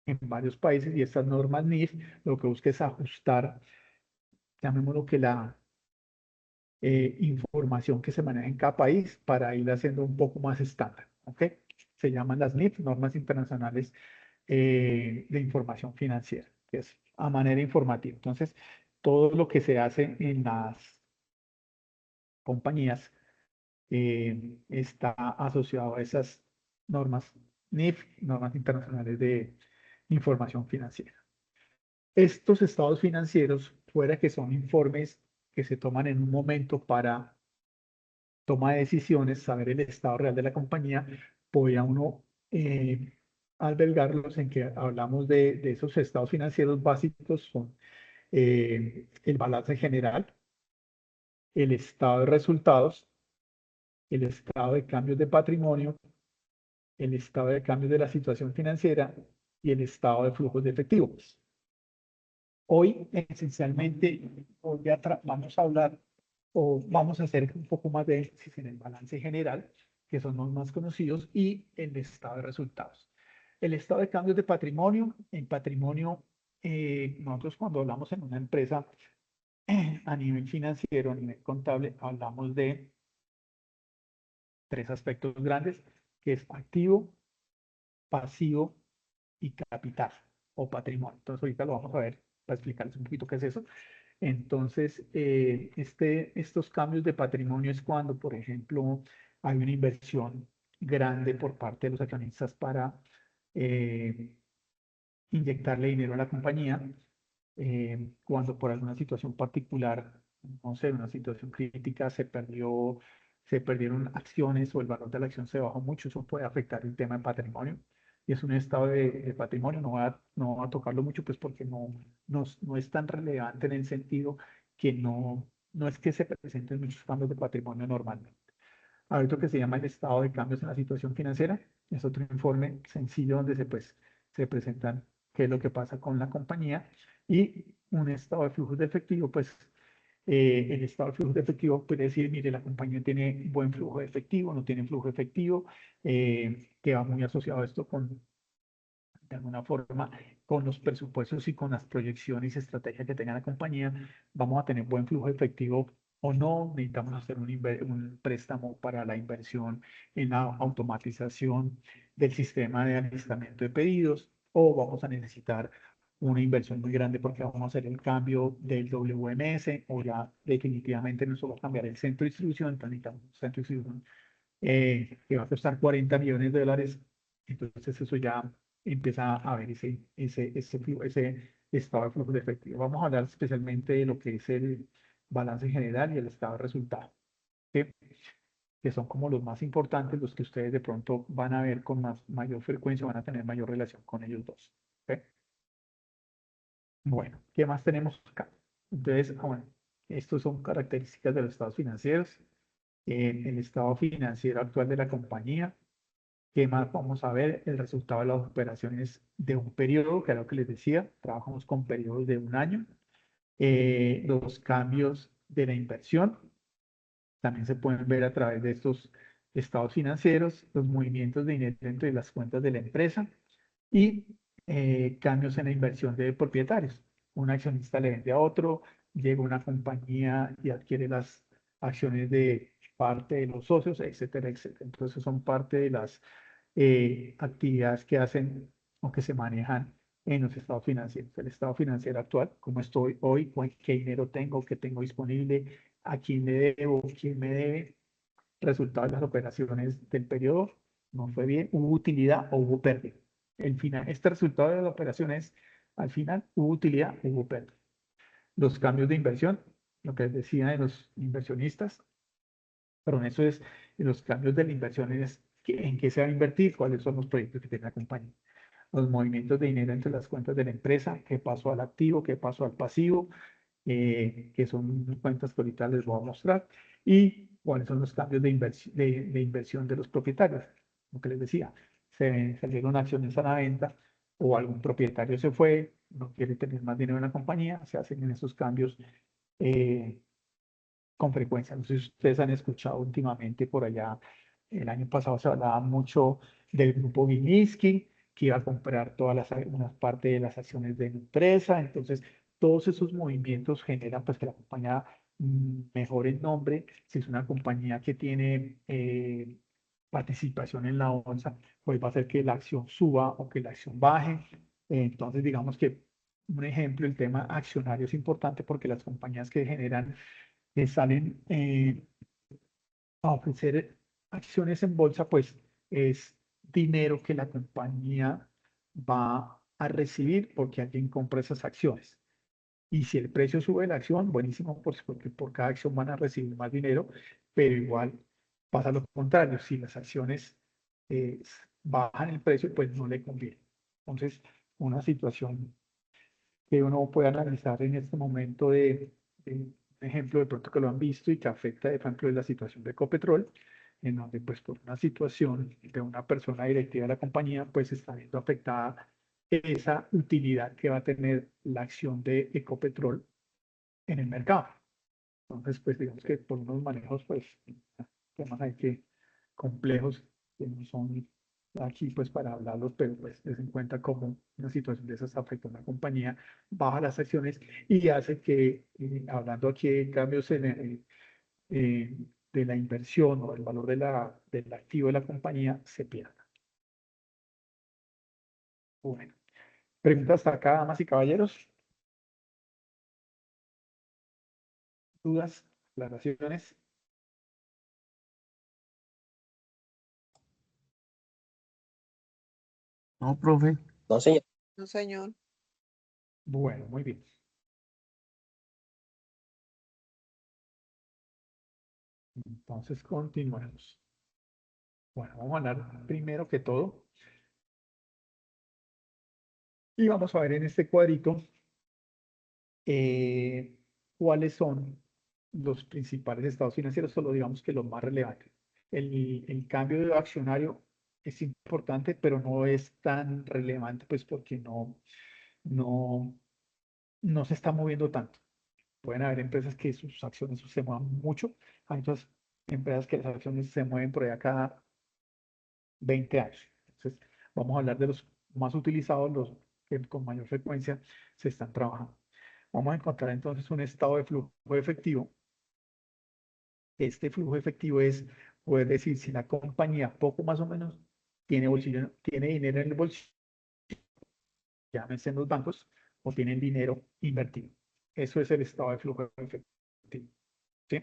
en varios países, y estas normas NIF lo que busca es ajustar, llamémoslo que la información que se maneja en cada país para ir haciendo un poco más estándar, ¿ok? Se llaman las NIF, Normas Internacionales de Información Financiera, que es a manera informativa. Entonces, todo lo que se hace en las compañías está asociado a esas normas NIF, normas internacionales de información financiera. Estos estados financieros, fuera que son informes que se toman en un momento para toma de decisiones, saber el estado real de la compañía, podría uno albergarlos en que hablamos de esos estados financieros básicos, son el balance general, el estado de resultados, el estado de cambios de patrimonio, el estado de cambios de la situación financiera y el estado de flujos de efectivo. Hoy, esencialmente, vamos a hablar o vamos a hacer un poco más de énfasis en el balance general, que son los más conocidos, y el estado de resultados. El estado de cambios de patrimonio, en patrimonio, nosotros cuando hablamos en una empresa a nivel financiero, a nivel contable, hablamos de tres aspectos grandes, que es activo, pasivo y capital o patrimonio. Entonces ahorita lo vamos a ver para explicarles un poquito qué es eso. Entonces, estos cambios de patrimonio es cuando, por ejemplo, hay una inversión grande por parte de los accionistas para inyectarle dinero a la compañía, cuando por alguna situación particular, no sé, una situación crítica, se perdieron acciones o el valor de la acción se bajó mucho, eso puede afectar el tema de patrimonio. Y es un estado de patrimonio, no voy a tocarlo mucho, pues porque no es tan relevante en el sentido que no es que se presenten muchos cambios de patrimonio normalmente. Hay otro que se llama el estado de cambios en la situación financiera. Es otro informe sencillo donde se presentan qué es lo que pasa con la compañía. Y un estado de flujos de efectivo, pues el estado de flujos de efectivo puede decir, mire, la compañía tiene buen flujo de efectivo, no tiene flujo de efectivo, que va muy asociado a esto de alguna forma, con los presupuestos y con las proyecciones y estrategias que tenga la compañía, vamos a tener buen flujo de efectivo o no, necesitamos hacer un préstamo para la inversión en la automatización del sistema de alistamiento de pedidos, o vamos a necesitar una inversión muy grande porque vamos a hacer el cambio del WMS, o ya definitivamente no solo cambiar el centro de distribución, entonces necesitamos un centro de distribución que va a costar 40 millones de dólares. Entonces eso ya empieza a ver ese estado de flujo de efectivo. Vamos a hablar especialmente de lo que es el balance general y el estado de resultado, ¿sí? Que son como los más importantes, los que ustedes de pronto van a ver con mayor frecuencia, van a tener mayor relación con ellos dos. ¿Sí? Bueno, ¿qué más tenemos acá? Entonces, bueno, estos son características de los estados financieros. El estado financiero actual de la compañía. ¿Qué más vamos a ver? El resultado de las operaciones de un periodo, que era lo que les decía, trabajamos con periodos de un año. Los cambios de la inversión también se pueden ver a través de estos estados financieros, los movimientos de dinero dentro de las cuentas de la empresa y cambios en la inversión de propietarios. Un accionista le vende a otro, llega una compañía y adquiere las acciones de parte de los socios, etcétera, etcétera. Entonces son parte de las actividades que hacen o que se manejan en los estados financieros. El estado financiero actual, cómo estoy hoy, qué dinero tengo, qué tengo disponible, a quién le debo, quién me debe, resultado de las operaciones del periodo, no fue bien, hubo utilidad o hubo pérdida. Este resultado de la operación es, al final, hubo utilidad, hubo pérdida. Los cambios de inversión, lo que les decía de los inversionistas, pero eso es, los cambios de la inversión es en qué se va a invertir, cuáles son los proyectos que tiene la compañía. Los movimientos de dinero entre las cuentas de la empresa, qué pasó al activo, qué pasó al pasivo, que son cuentas que ahorita les voy a mostrar, y cuáles son los cambios de inversión de los propietarios. Lo que les decía, se salieron acciones a la venta o algún propietario se fue, no quiere tener más dinero en la compañía, se hacen en esos cambios con frecuencia. No sé si ustedes han escuchado últimamente por allá, el año pasado se hablaba mucho del grupo Gilinski, que iba a comprar una parte de las acciones de la empresa. Entonces, todos esos movimientos generan pues que la compañía mejore el nombre. Si es una compañía que tiene participación en la bolsa, pues va a hacer que la acción suba o que la acción baje. Entonces, digamos que un ejemplo, el tema accionario es importante porque las compañías que generan salen a ofrecer acciones en bolsa, pues es dinero que la compañía va a recibir porque alguien compra esas acciones. Y si el precio sube de la acción, buenísimo, porque por cada acción van a recibir más dinero, pero igual pasa lo contrario. Si las acciones bajan el precio, pues no le conviene. Entonces, una situación que uno puede analizar en este momento de un ejemplo de pronto que lo han visto y que afecta, de ejemplo, es la situación de Ecopetrol, en donde pues por una situación de una persona directiva de la compañía, pues está viendo afectada esa utilidad que va a tener la acción de Ecopetrol en el mercado. Entonces, pues digamos que por unos manejos, pues, temas hay que complejos, que no son aquí pues para hablarlos, pero pues les en cuenta cómo una situación de esas afecta a una compañía, baja las acciones y hace que, hablando aquí de cambios eh, de la inversión o del valor del activo de la compañía, se pierda. Bueno, preguntas hasta acá, damas y caballeros. ¿Dudas? ¿Aclaraciones? No, profe. No, señor. No, señor. Bueno, muy bien. Entonces continuemos. Bueno, vamos a hablar primero que todo. Y vamos a ver en este cuadrito cuáles son los principales estados financieros, solo digamos que los más relevantes. El cambio de accionario es importante, pero no es tan relevante, pues porque no, no se está moviendo tanto. Pueden haber empresas que sus acciones se muevan mucho, hay otras empresas que las acciones se mueven por allá cada 20 años. Entonces, vamos a hablar de los más utilizados, los que con mayor frecuencia se están trabajando. Vamos a encontrar entonces un estado de flujo efectivo. Este flujo efectivo es poder decir si la compañía poco más o menos tiene bolsillo, tiene dinero en el bolsillo, llámense en los bancos, o tienen dinero invertido. Eso es el estado de flujo efectivo. ¿Sí?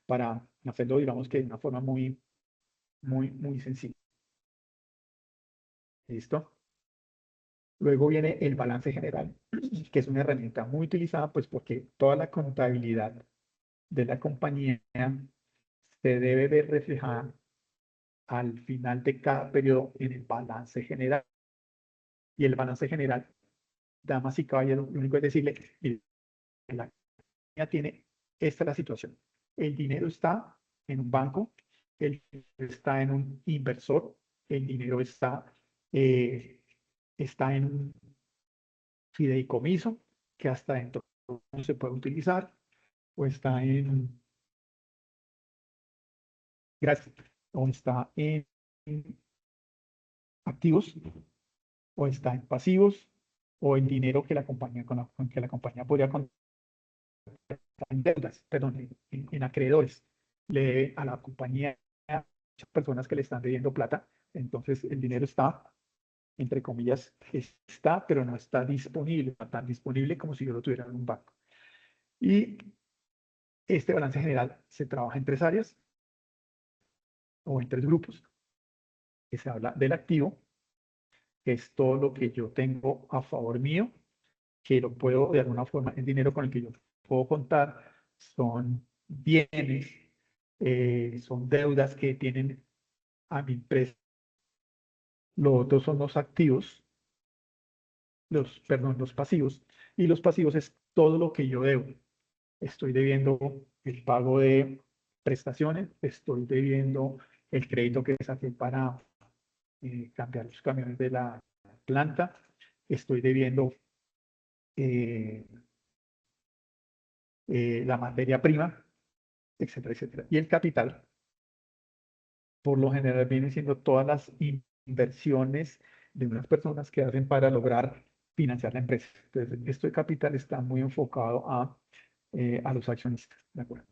Para hacerlo, digamos que de una forma muy sencilla. ¿Listo? Luego viene el balance general, que es una herramienta muy utilizada, pues porque toda la contabilidad de la compañía se debe ver reflejada al final de cada periodo en el balance general. Y el balance general, damas y caballeros, lo único es decirle, mire, la compañía tiene, esta es la situación. El dinero está en un banco, el dinero está en un inversor, el dinero está en un fideicomiso, que hasta dentro no se puede utilizar, o está en, gracias, o está en activos, o está en pasivos, o en dinero que la compañía, con que la compañía podría contar en deudas, perdón, en acreedores. Le debe a la compañía muchas personas que le están debiendo plata, entonces el dinero está, entre comillas, está, pero no está disponible, no tan disponible como si yo lo tuviera en un banco. Y este balance general se trabaja en tres áreas o en tres grupos, que se habla del activo, que es todo lo que yo tengo a favor mío, que lo puedo de alguna forma, el dinero con el que yo puedo contar, son bienes, son deudas que tienen a mi empresa. Los otros son los activos, perdón, los pasivos, y los pasivos es todo lo que yo debo. Estoy debiendo el pago de prestaciones, estoy debiendo el crédito que saqué para cambiar los camiones de la planta, estoy debiendo eh, la materia prima, etcétera, etcétera. Y el capital, por lo general, viene siendo todas las inversiones de unas personas que hacen para lograr financiar la empresa. Entonces, esto de capital está muy enfocado a los accionistas, ¿de acuerdo?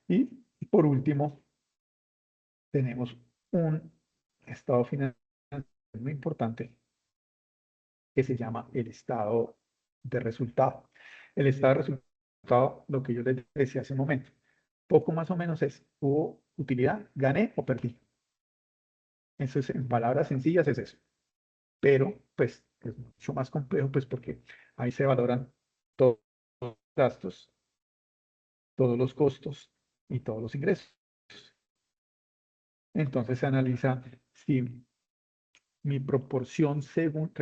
Y por último, tenemos un estado financiero muy importante que se llama el estado de resultado. El estado de resultado, lo que yo les decía hace un momento, poco más o menos es, hubo utilidad, gané o perdí. Eso es, en palabras sencillas es eso. Pero pues es mucho más complejo pues porque ahí se valoran todos los gastos, todos los costos y todos los ingresos. Entonces se analiza si mi proporción según,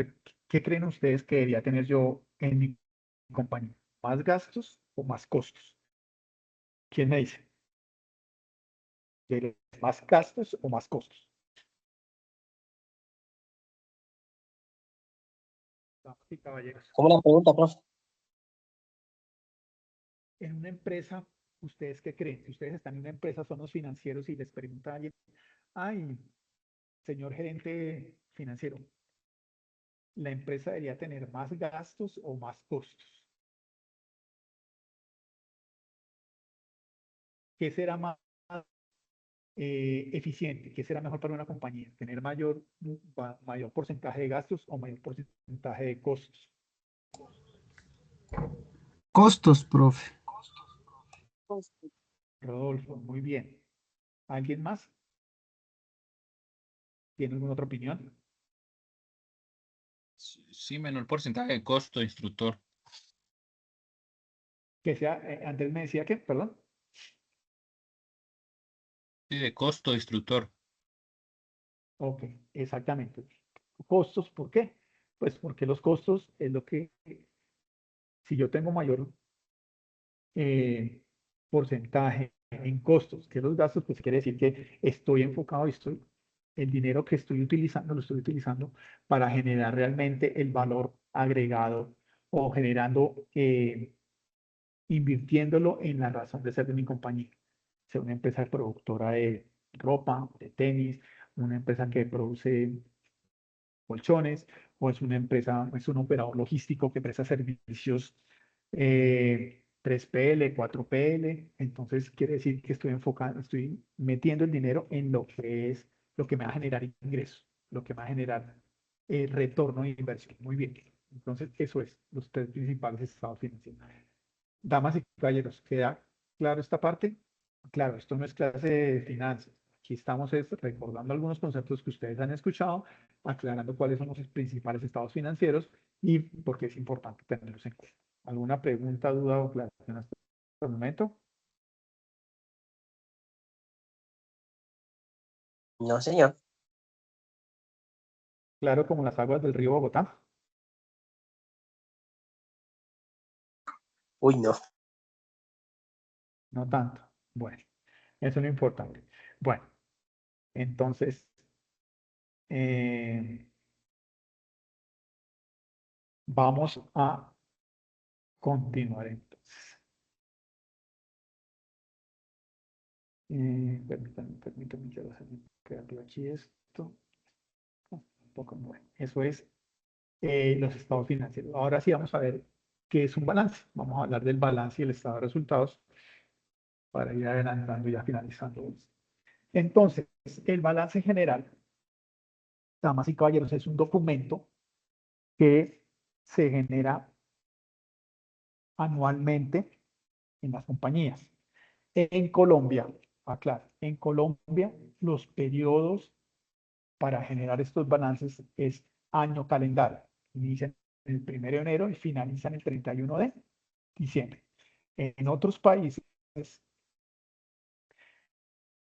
¿qué creen ustedes que debería tener yo en mi compañía? ¿Más gastos o más costos? ¿Quién me dice? ¿Más gastos o más costos? Damas y caballeros, ¿Cómo la pregunta, profe? en una empresa, ¿ustedes qué creen? Si ustedes están en una empresa, son los financieros y les pregunta a alguien, ay, señor gerente financiero, ¿la empresa debería tener más gastos o más costos? ¿Qué será más eficiente? ¿Qué será mejor para una compañía? ¿Tener mayor porcentaje de gastos o mayor porcentaje de costos? Costos, profe. Rodolfo, muy bien. ¿Alguien más? ¿Tiene alguna otra opinión? Sí, menor porcentaje de costo, instructor. Que sea, antes me decía que, perdón. Sí, de costo, instructor. Ok, exactamente. Costos, ¿por qué? Pues porque los costos es lo que, si yo tengo mayor eh, porcentaje en costos que los gastos, pues quiere decir que estoy enfocado y el dinero que estoy utilizando, lo estoy utilizando para generar realmente el valor agregado o generando, invirtiéndolo en la razón de ser de mi compañía. Sea una empresa productora de ropa, de tenis, una empresa que produce colchones, o es una empresa, es un operador logístico que presta servicios 3PL, 4PL. Entonces quiere decir que estoy enfocando, estoy metiendo el dinero en lo que es lo que me va a generar ingresos, lo que me va a generar retorno de inversión. Muy bien. Entonces, eso es los tres principales estados financieros. Damas y caballeros, ¿queda claro esta parte? Claro, esto no es clase de finanzas. Aquí estamos recordando algunos conceptos que ustedes han escuchado, aclarando cuáles son los principales estados financieros y por qué es importante tenerlos en cuenta. ¿Alguna pregunta, duda o aclaración hasta el momento? No, señor. Claro, como las aguas del río Bogotá. Uy, no. No tanto. Bueno, eso es lo importante. Bueno, entonces, vamos a continuar entonces. Permítanme, quiero hacer crearlo aquí esto. Un poco bueno. Eso es los estados financieros. Ahora sí vamos a ver qué es un balance. Vamos a hablar del balance y el estado de resultados para ir adelantando y ya finalizando. Entonces, el balance general, damas y caballeros, es un documento que se genera anualmente en las compañías. En Colombia, aclaro, en Colombia los periodos para generar estos balances es año calendario. Inician el 1 de enero y finalizan el 31 de diciembre. En otros países,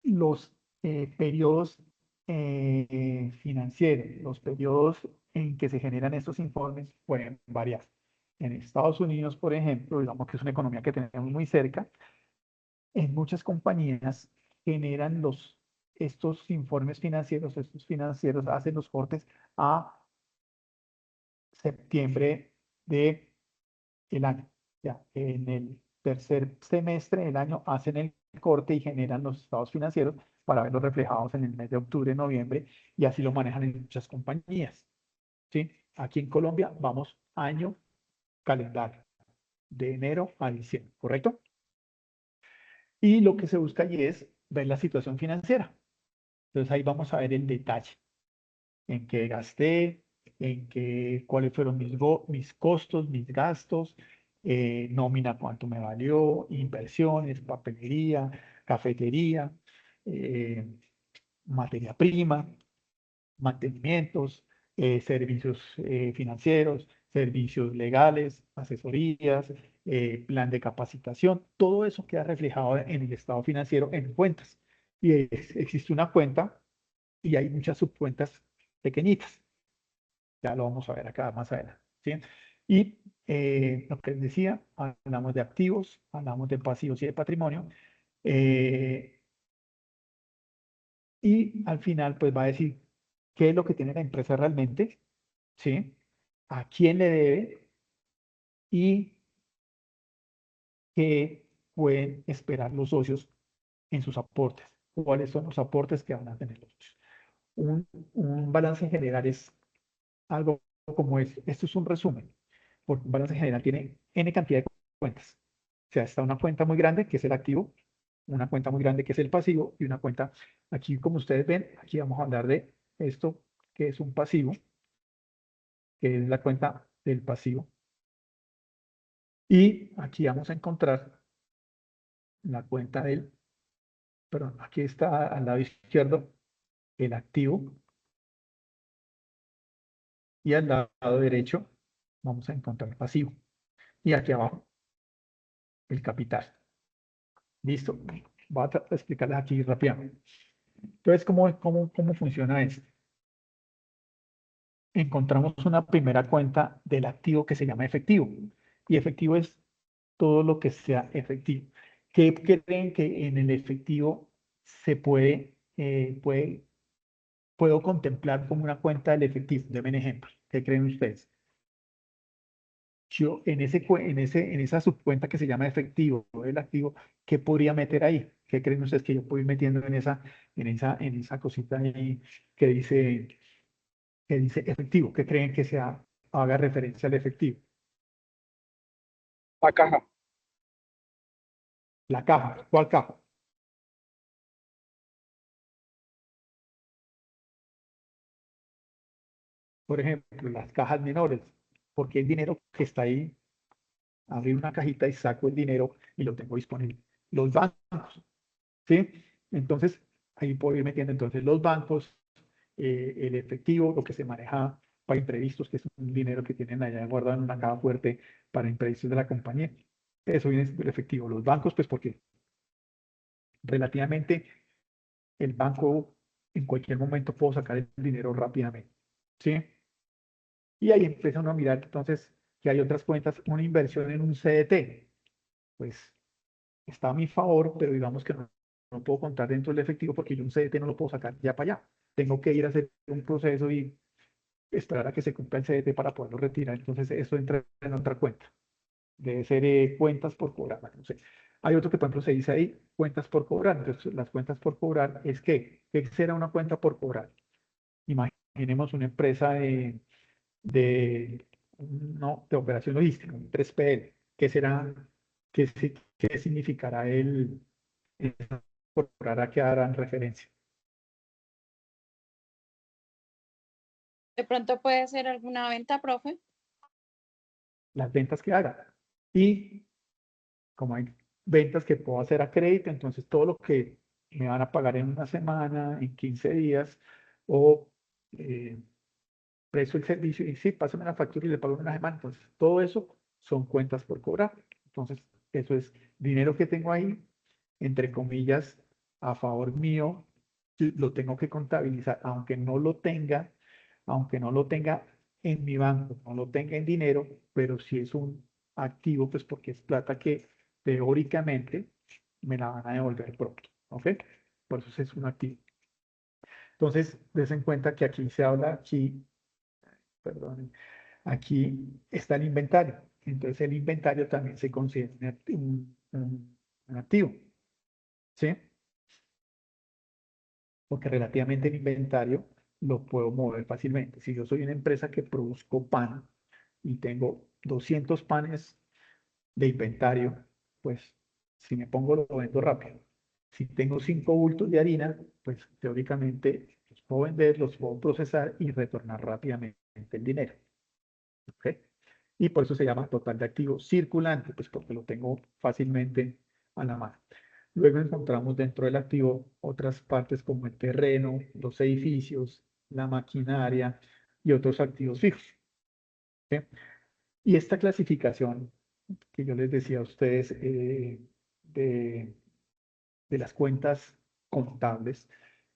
los periodos financieros, los periodos en que se generan estos informes pueden variar. En Estados Unidos, por ejemplo, digamos que es una economía que tenemos muy cerca, en muchas compañías generan estos informes financieros, estos financieros hacen los cortes a septiembre de el año. Ya, en el tercer semestre del año hacen el corte y generan los estados financieros para verlos reflejados en el mes de octubre, noviembre, y así lo manejan en muchas compañías. ¿Sí? Aquí en Colombia vamos año calendario, de enero a diciembre, ¿correcto? Y lo que se busca allí es ver la situación financiera. Entonces ahí vamos a ver el detalle, en qué gasté, cuáles fueron mis costos, mis gastos, nómina cuánto me valió, inversiones, papelería, cafetería, materia prima, mantenimientos, servicios financieros, servicios legales, asesorías, plan de capacitación, todo eso queda reflejado en el estado financiero en cuentas. Y existe una cuenta y hay muchas subcuentas pequeñitas. Ya lo vamos a ver acá más adelante, ¿sí? Y lo que les decía, hablamos de activos, hablamos de pasivos y de patrimonio. Y al final, pues va a decir qué es lo que tiene la empresa realmente, ¿sí? A quién le debe y qué pueden esperar los socios en sus aportes. ¿Cuáles son los aportes que van a tener los socios? Un balance general es algo como esto. Esto es un resumen, porque un balance general tiene N cantidad de cuentas. O sea, está una cuenta muy grande, que es el activo, una cuenta muy grande, que es el pasivo, y una cuenta, aquí como ustedes ven, aquí vamos a hablar de esto, que es un pasivo, que es la cuenta del pasivo. Y aquí vamos a encontrar la cuenta del, perdón, aquí está al lado izquierdo el activo, y al lado derecho vamos a encontrar el pasivo. Y aquí abajo, el capital. ¿Listo? Voy a explicarles aquí rápidamente. Entonces, ¿cómo funciona esto? Encontramos una primera cuenta del activo que se llama efectivo. Y efectivo es todo lo que sea efectivo. ¿Qué creen que en el efectivo se puedo contemplar como una cuenta del efectivo? Denme un ejemplo. ¿Qué creen ustedes? Yo en esa subcuenta que se llama efectivo, el activo, ¿qué podría meter ahí? ¿Qué creen ustedes que yo puedo ir metiendo en esa cosita ahí que dice efectivo? ¿Qué creen que haga referencia al efectivo? La caja. La caja. ¿Cuál caja? Por ejemplo, las cajas menores, porque el dinero que está ahí, abrir una cajita y saco el dinero y lo tengo disponible. Los bancos, ¿sí? Entonces, ahí puedo ir metiendo entonces los bancos, el efectivo, lo que se maneja para imprevistos, que es un dinero que tienen allá guardado en una caja fuerte para imprevistos de la compañía. Eso viene del efectivo. Los bancos, pues porque relativamente el banco en cualquier momento puedo sacar el dinero rápidamente, ¿sí? Y ahí empieza uno a mirar entonces que hay otras cuentas, una inversión en un CDT, pues está a mi favor, pero digamos que no puedo contar dentro del efectivo porque yo un CDT no lo puedo sacar ya para allá. Tengo que ir a hacer un proceso y esperar a que se cumpla el CDT para poderlo retirar. Entonces eso entra en otra cuenta. Debe ser cuentas por cobrar. Bueno, no sé. Hay otro que, por ejemplo, se dice ahí, cuentas por cobrar. Entonces, las cuentas por cobrar es que, ¿qué será una cuenta por cobrar? Imaginemos una empresa de operación logística, un 3PL. ¿Qué será? ¿Qué significará el por cobrar? ¿A qué harán referencia? De pronto puede ser alguna venta, profe. Las ventas que haga. Y como hay ventas que puedo hacer a crédito, entonces todo lo que me van a pagar en una semana, en 15 días, o precio el servicio, y sí, pásame la factura y le pago en una semana. Entonces, todo eso son cuentas por cobrar. Entonces, eso es dinero que tengo ahí, entre comillas, a favor mío, lo tengo que contabilizar, aunque no lo tenga en mi banco, no lo tenga en dinero, pero si es un activo, pues porque es plata que teóricamente me la van a devolver pronto, ¿ok? Por eso es un activo. Entonces, des en cuenta que aquí se habla, perdón, aquí está el inventario. Entonces, el inventario también se considera un activo, ¿sí? Porque relativamente el inventario lo puedo mover fácilmente. Si yo soy una empresa que produzco pan y tengo 200 panes de inventario, pues si me pongo lo vendo rápido. Si tengo 5 bultos de harina, pues teóricamente los puedo vender, los puedo procesar y retornar rápidamente el dinero. ¿Ok? Y por eso se llama total de activo circulante, pues porque lo tengo fácilmente a la mano. Luego encontramos dentro del activo otras partes como el terreno, los edificios, la maquinaria y otros activos fijos. ¿Sí? Y esta clasificación que yo les decía a ustedes de, de las cuentas contables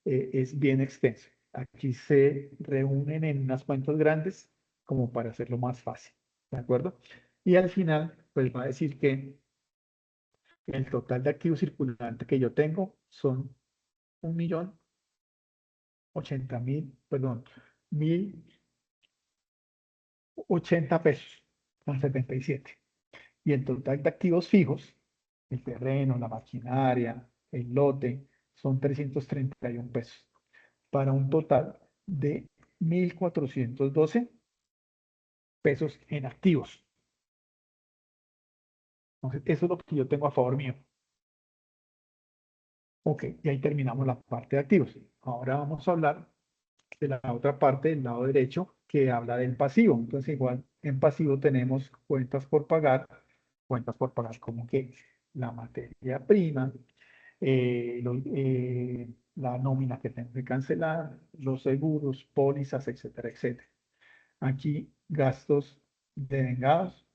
es bien extenso. Aquí se reúnen en unas cuentas grandes como para hacerlo más fácil, ¿de acuerdo? Y al final, pues va a decir que el total de activos circulantes que yo tengo son 1.080.000, perdón, 1.080 pesos con 77. Y el total de activos fijos, el terreno, la maquinaria, el lote, son 331 pesos, para un total de 1.412 pesos en activos. Entonces, eso es lo que yo tengo a favor mío. Ok, y ahí terminamos la parte de activos. Ahora vamos a hablar de la otra parte, del lado derecho, que habla del pasivo. Entonces, igual en pasivo tenemos cuentas por pagar como que la materia prima, la nómina que tengo que cancelar, los seguros, pólizas, etcétera, etcétera. Aquí gastos devengados,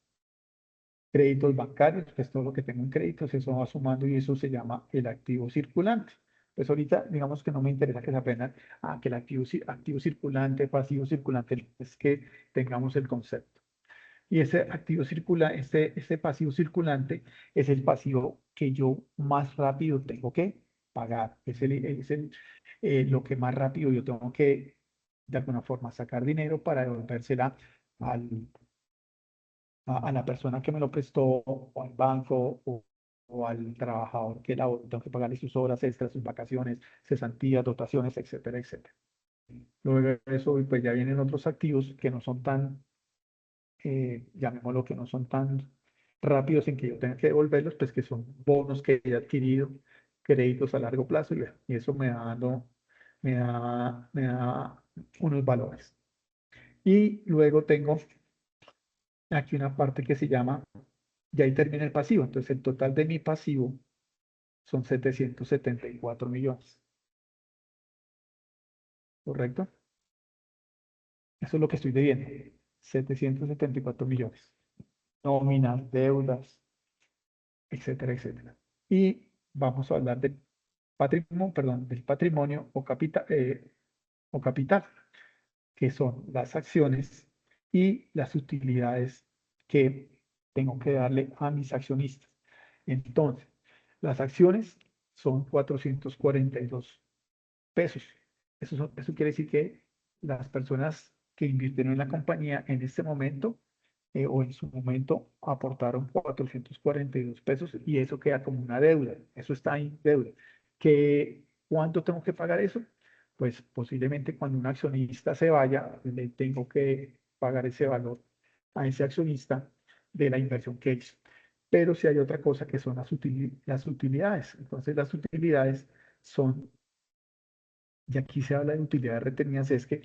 créditos bancarios, pues todo lo que tengo en créditos, eso va sumando y eso se llama el activo circulante. Pues ahorita, digamos que no me interesa que se aprendan que el activo circulante, pasivo circulante, es que tengamos el concepto. Y ese activo circulante, este pasivo circulante es el pasivo que yo más rápido tengo que pagar. Lo que más rápido yo tengo que, de alguna forma, sacar dinero para devolvérsela al, a la persona que me lo prestó, o al banco, o al trabajador que tengo que pagarle sus horas extras, sus vacaciones, cesantías, dotaciones, etcétera, etcétera. Luego de eso, pues ya vienen otros activos que no son tan, llamémoslo, que no son tan rápidos en que yo tenga que devolverlos, pues que son bonos que he adquirido, créditos a largo plazo, y eso me da unos valores. Y luego tengo aquí una parte que se llama, ya ahí termina el pasivo, entonces el total de mi pasivo son 774 millones, ¿correcto? Eso es lo que estoy debiendo, 774 millones. Nóminas, deudas, etcétera, etcétera. Y vamos a hablar del patrimonio o capital, que son las acciones y las utilidades que tengo que darle a mis accionistas. Entonces, las acciones son 442 pesos. Eso quiere decir que las personas que invirtieron en la compañía en este momento o en su momento aportaron 442 pesos y eso queda como una deuda. Eso está en deuda. ¿Cuánto tengo que pagar eso? Pues posiblemente cuando un accionista se vaya, le tengo que pagar ese valor a ese accionista de la inversión que hizo. Pero si hay otra cosa que son las utilidades. Entonces las utilidades son, y aquí se habla de utilidades retenidas, es que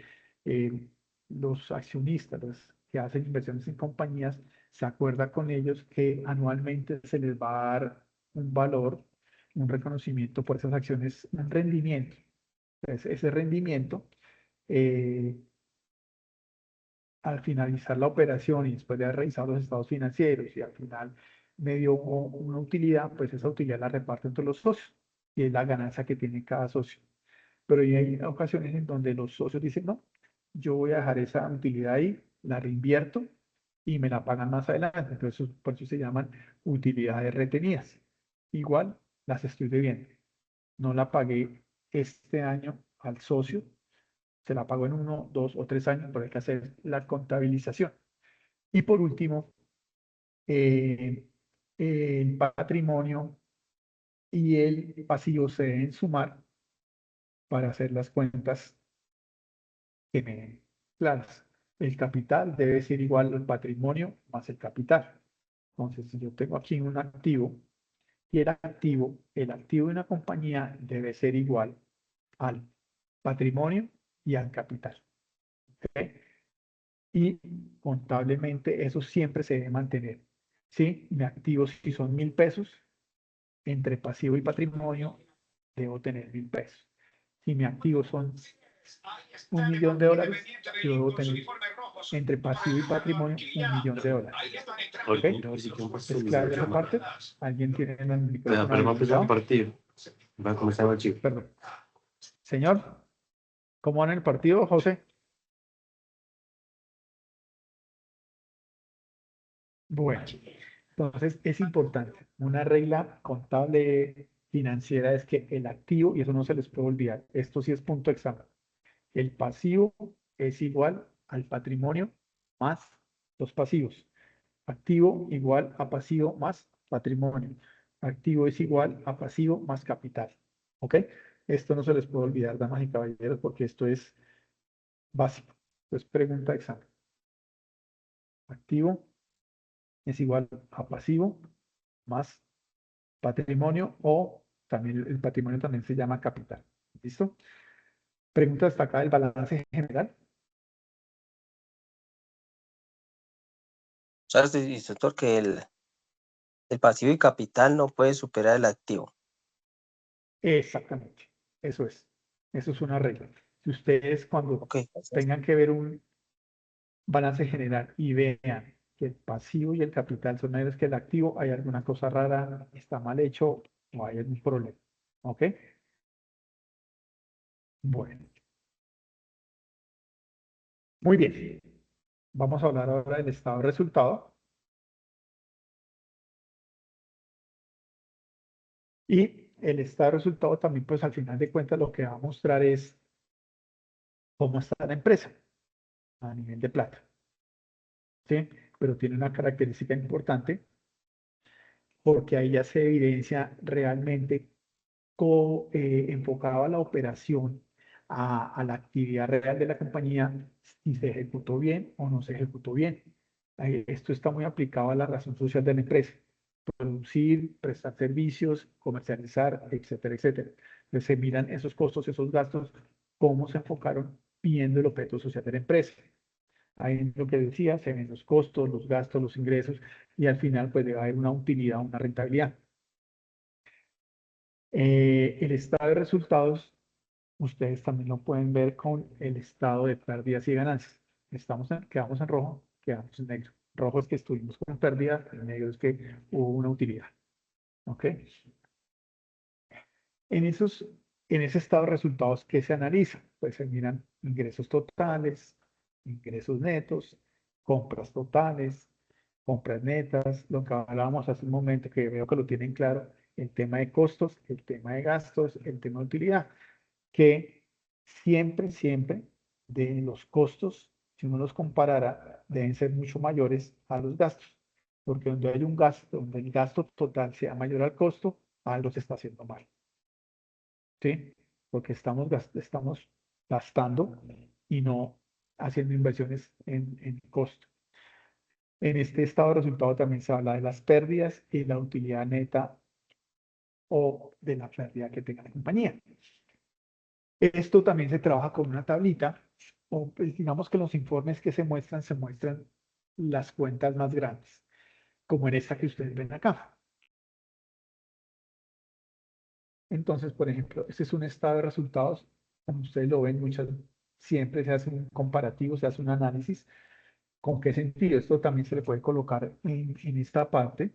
los accionistas, los que hacen inversiones en compañías, se acuerda con ellos que anualmente se les va a dar un valor, un reconocimiento por esas acciones, un rendimiento. Entonces, ese rendimiento, eh, al finalizar la operación y después de haber revisado los estados financieros y al final me dio una utilidad, pues esa utilidad la reparto entre los socios y es la ganancia que tiene cada socio. Pero hay ocasiones en donde los socios dicen, no, yo voy a dejar esa utilidad ahí, la reinvierto y me la pagan más adelante. Entonces, por eso se llaman utilidades retenidas. Igual las estoy debiendo. No la pagué este año al socio, se la pago en 1, 2 o 3 años, pero hay que hacer la contabilización. Y por último, eh, el patrimonio y el pasivo se deben sumar para hacer las cuentas que me den claras. El capital debe ser igual al patrimonio más el capital. Entonces, si yo tengo aquí un activo y el activo de una compañía debe ser igual al patrimonio y al capital. ¿Ok? Y contablemente eso siempre se debe mantener. ¿Sí? Mi activo, si son 1.000 pesos, entre pasivo y patrimonio, debo tener 1.000 pesos. Si mi activo son $1.000.000, yo debo tener entre pasivo y patrimonio $1.000.000. ¿Ok? ¿Es claro esa parte? ¿Alguien tiene el micrófono habilitado? Perdón. Señor, ¿cómo van en el partido, José? Bueno, entonces es importante. Una regla contable financiera es que el activo, y eso no se les puede olvidar, esto sí es punto de examen, el pasivo es igual al patrimonio más los pasivos. Activo igual a pasivo más patrimonio. Activo es igual a pasivo más capital. ¿Ok? Esto no se les puede olvidar, damas y caballeros, porque esto es básico. Esto es pregunta de examen. Activo es igual a pasivo más patrimonio, o también el patrimonio también se llama capital. ¿Listo? Pregunta destacada del balance general. ¿Sabes, instructor, que el pasivo y capital no puede superar el activo? Exactamente. Eso es. Eso es una regla. Si ustedes cuando Ok, tengan que ver un balance general y vean que el pasivo y el capital son mayores que el activo, hay alguna cosa rara, está mal hecho o hay algún problema. ¿Ok? Bueno. Muy bien. Vamos a hablar ahora del estado de resultado. Y el estado de resultado también, pues al final de cuentas, lo que va a mostrar es cómo está la empresa a nivel de plata. ¿Sí? Pero tiene una característica importante porque ahí ya se evidencia realmente enfocado a la operación, a la actividad real de la compañía, si se ejecutó bien o no se ejecutó bien. Esto está muy aplicado a la razón social de la empresa: producir, prestar servicios, comercializar, etcétera, etcétera. Entonces se miran esos costos, esos gastos, cómo se enfocaron viendo el objeto social de la empresa. Ahí lo que decía, se ven los costos, los gastos, los ingresos, y al final pues debe haber una utilidad, una rentabilidad. El estado de resultados, ustedes también lo pueden ver con el estado de pérdidas y ganancias. Quedamos en rojo, quedamos en negro. Rojo es que estuvimos con pérdida, en negro es que hubo una utilidad. ¿Ok? En ese estado de resultados, ¿qué se analiza? Pues se miran ingresos totales, ingresos netos, compras totales, compras netas, lo que hablábamos hace un momento, que veo que lo tienen claro, el tema de costos, el tema de gastos, el tema de utilidad, que siempre, siempre de los costos, si uno los comparara, deben ser mucho mayores a los gastos, porque donde hay un gasto, donde el gasto total sea mayor al costo, algo se está haciendo mal. ¿Sí? Porque estamos gastando y no haciendo inversiones en costo. En este estado de resultado también se habla de las pérdidas y la utilidad neta o de la pérdida que tenga la compañía. Esto también se trabaja con una tablita, o pues, digamos que los informes que se muestran las cuentas más grandes, como en esta que ustedes ven acá. Entonces, por ejemplo, este es un estado de resultados. Como ustedes lo ven, siempre se hace un comparativo, se hace un análisis. ¿Con qué sentido? Esto también se le puede colocar en esta parte.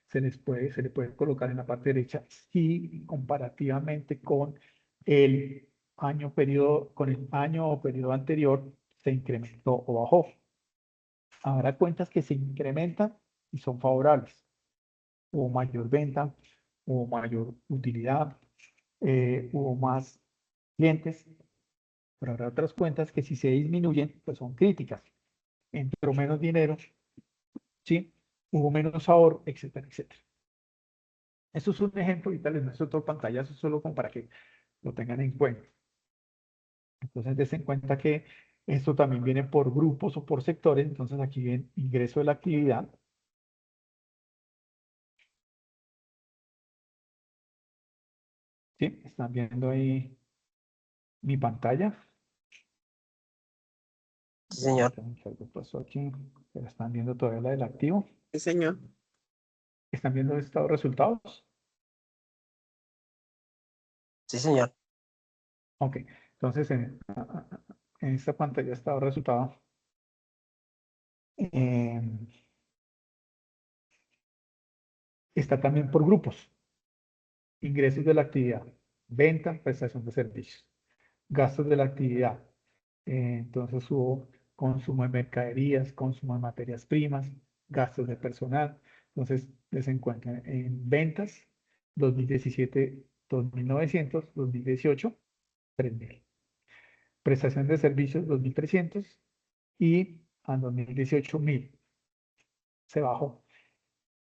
Se le puede colocar en la parte derecha si comparativamente con el con el año o periodo anterior se incrementó o bajó. Habrá cuentas que se incrementan y son favorables, o mayor venta, o mayor utilidad, hubo más clientes, pero habrá otras cuentas que si se disminuyen, pues son críticas. Entró menos dinero, ¿sí? Hubo menos ahorro, etcétera, etcétera. Esto es un ejemplo, ahorita les muestro otro pantallazo solo como para que lo tengan en cuenta. Entonces, des en cuenta que esto también viene por grupos o por sectores. Entonces, aquí viene ingreso de la actividad. ¿Sí? Están viendo ahí mi pantalla. Sí, señor. ¿Qué pasó aquí? Pero están viendo todavía la del activo. Sí, señor. ¿Están viendo estos resultados? Sí, señor. Ok, entonces en esta pantalla está el resultado. Está también por grupos. Ingresos de la actividad, venta, prestación de servicios. Gastos de la actividad. Entonces hubo consumo de mercaderías, consumo de materias primas, gastos de personal. Entonces les encuentran en ventas 2017, 2.900, 2018, 3.000. Prestación de servicios 2.300 y a 2018 1.000. Se bajó.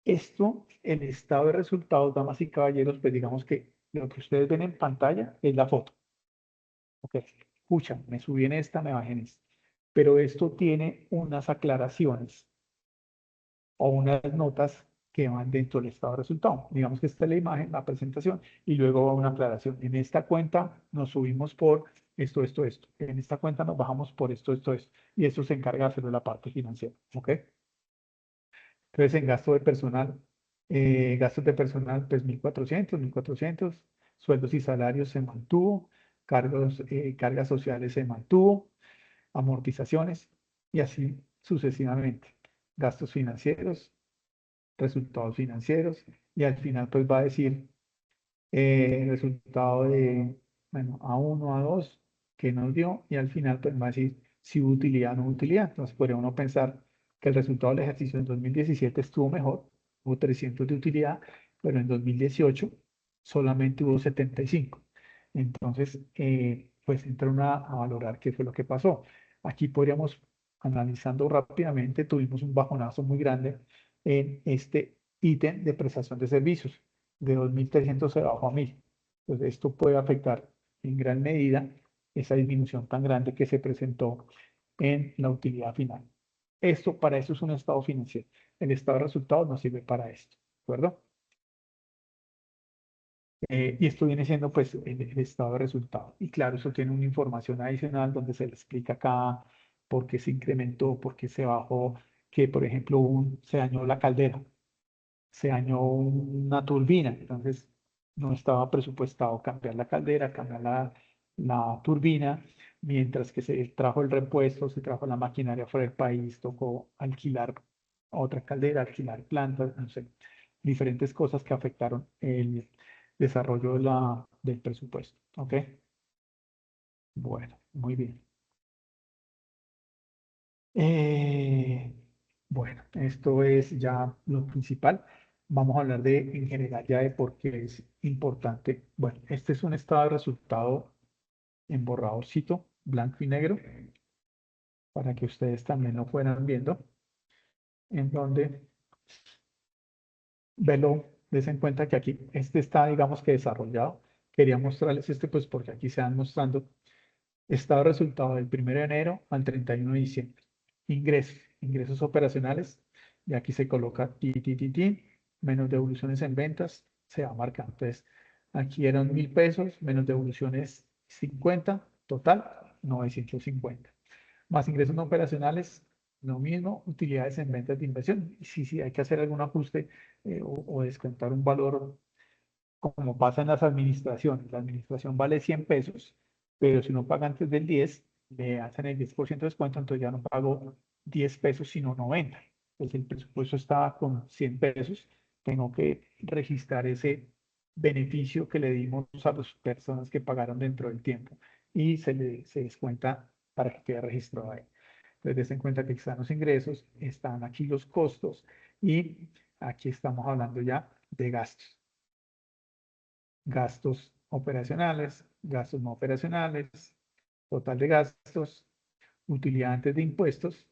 Esto, el estado de resultados, damas y caballeros, pues digamos que lo que ustedes ven en pantalla es la foto. Ok, escucha, me subí en esta, me bajé en esta. Pero esto tiene unas aclaraciones o unas notas que van dentro del estado de resultado. Digamos que esta es la imagen, la presentación, y luego va una aclaración. En esta cuenta nos subimos por esto, esto, esto. En esta cuenta nos bajamos por esto, esto, esto. Y esto se encarga de hacer de la parte financiera. ¿Ok? Entonces, en gastos de personal, pues 1.400, sueldos y salarios se mantuvo, cargas sociales se mantuvo, amortizaciones y así sucesivamente. Gastos financieros, resultados financieros y al final pues va a decir resultado de, bueno, A1, A2, que nos dio, y al final pues va a decir si hubo utilidad o no hubo utilidad. Entonces podría uno pensar que el resultado del ejercicio en 2017 estuvo mejor, hubo 300 de utilidad, pero en 2018 solamente hubo 75. Entonces, pues entra una a valorar qué fue lo que pasó. Aquí podríamos, analizando rápidamente, tuvimos un bajonazo muy grande en este ítem de prestación de servicios de 2.300 se bajó a 1.000. Entonces, esto puede afectar en gran medida esa disminución tan grande que se presentó en la utilidad final. Para eso es un estado financiero. El estado de resultados nos sirve para esto, ¿de acuerdo? Y esto viene siendo pues el estado de resultados. Y claro, eso tiene una información adicional donde se le explica acá por qué se incrementó, por qué se bajó, que por ejemplo se dañó la caldera, se dañó una turbina, entonces no estaba presupuestado cambiar la caldera, cambiar la turbina, mientras que se trajo el repuesto, se trajo la maquinaria fuera del país, tocó alquilar otra caldera, alquilar plantas, no sé, diferentes cosas que afectaron el desarrollo del presupuesto. ¿Ok? Bueno, muy bien. Eh, bueno, esto es ya lo principal. Vamos a hablar en general ya de por qué es importante. Bueno, este es un estado de resultado en borradorcito, blanco y negro, para que ustedes también lo fueran viendo, en donde velo, des en cuenta que aquí este está, digamos que desarrollado. Quería mostrarles este, pues porque aquí se van mostrando estado de resultado del 1 de enero al 31 de diciembre. Ingresos operacionales. Y aquí se coloca menos devoluciones en ventas, se va marcando. Entonces, aquí eran 1.000 pesos, menos devoluciones 50, total 950. Más ingresos no operacionales, lo mismo, utilidades en ventas de inversión. Y sí, hay que hacer algún ajuste o descontar un valor como pasa en las administraciones. La administración vale 100 pesos, pero si no paga antes del 10, le hacen el 10% de descuento, entonces ya no pago 10 pesos, sino 90. Entonces el presupuesto estaba con 100 pesos, tengo que registrar ese beneficio que le dimos a las personas que pagaron dentro del tiempo y se descuenta para que quede registrado ahí. Entonces, den cuenta que están los ingresos, están aquí los costos y aquí estamos hablando ya de gastos. Gastos operacionales, gastos no operacionales, total de gastos, utilidad antes de impuestos,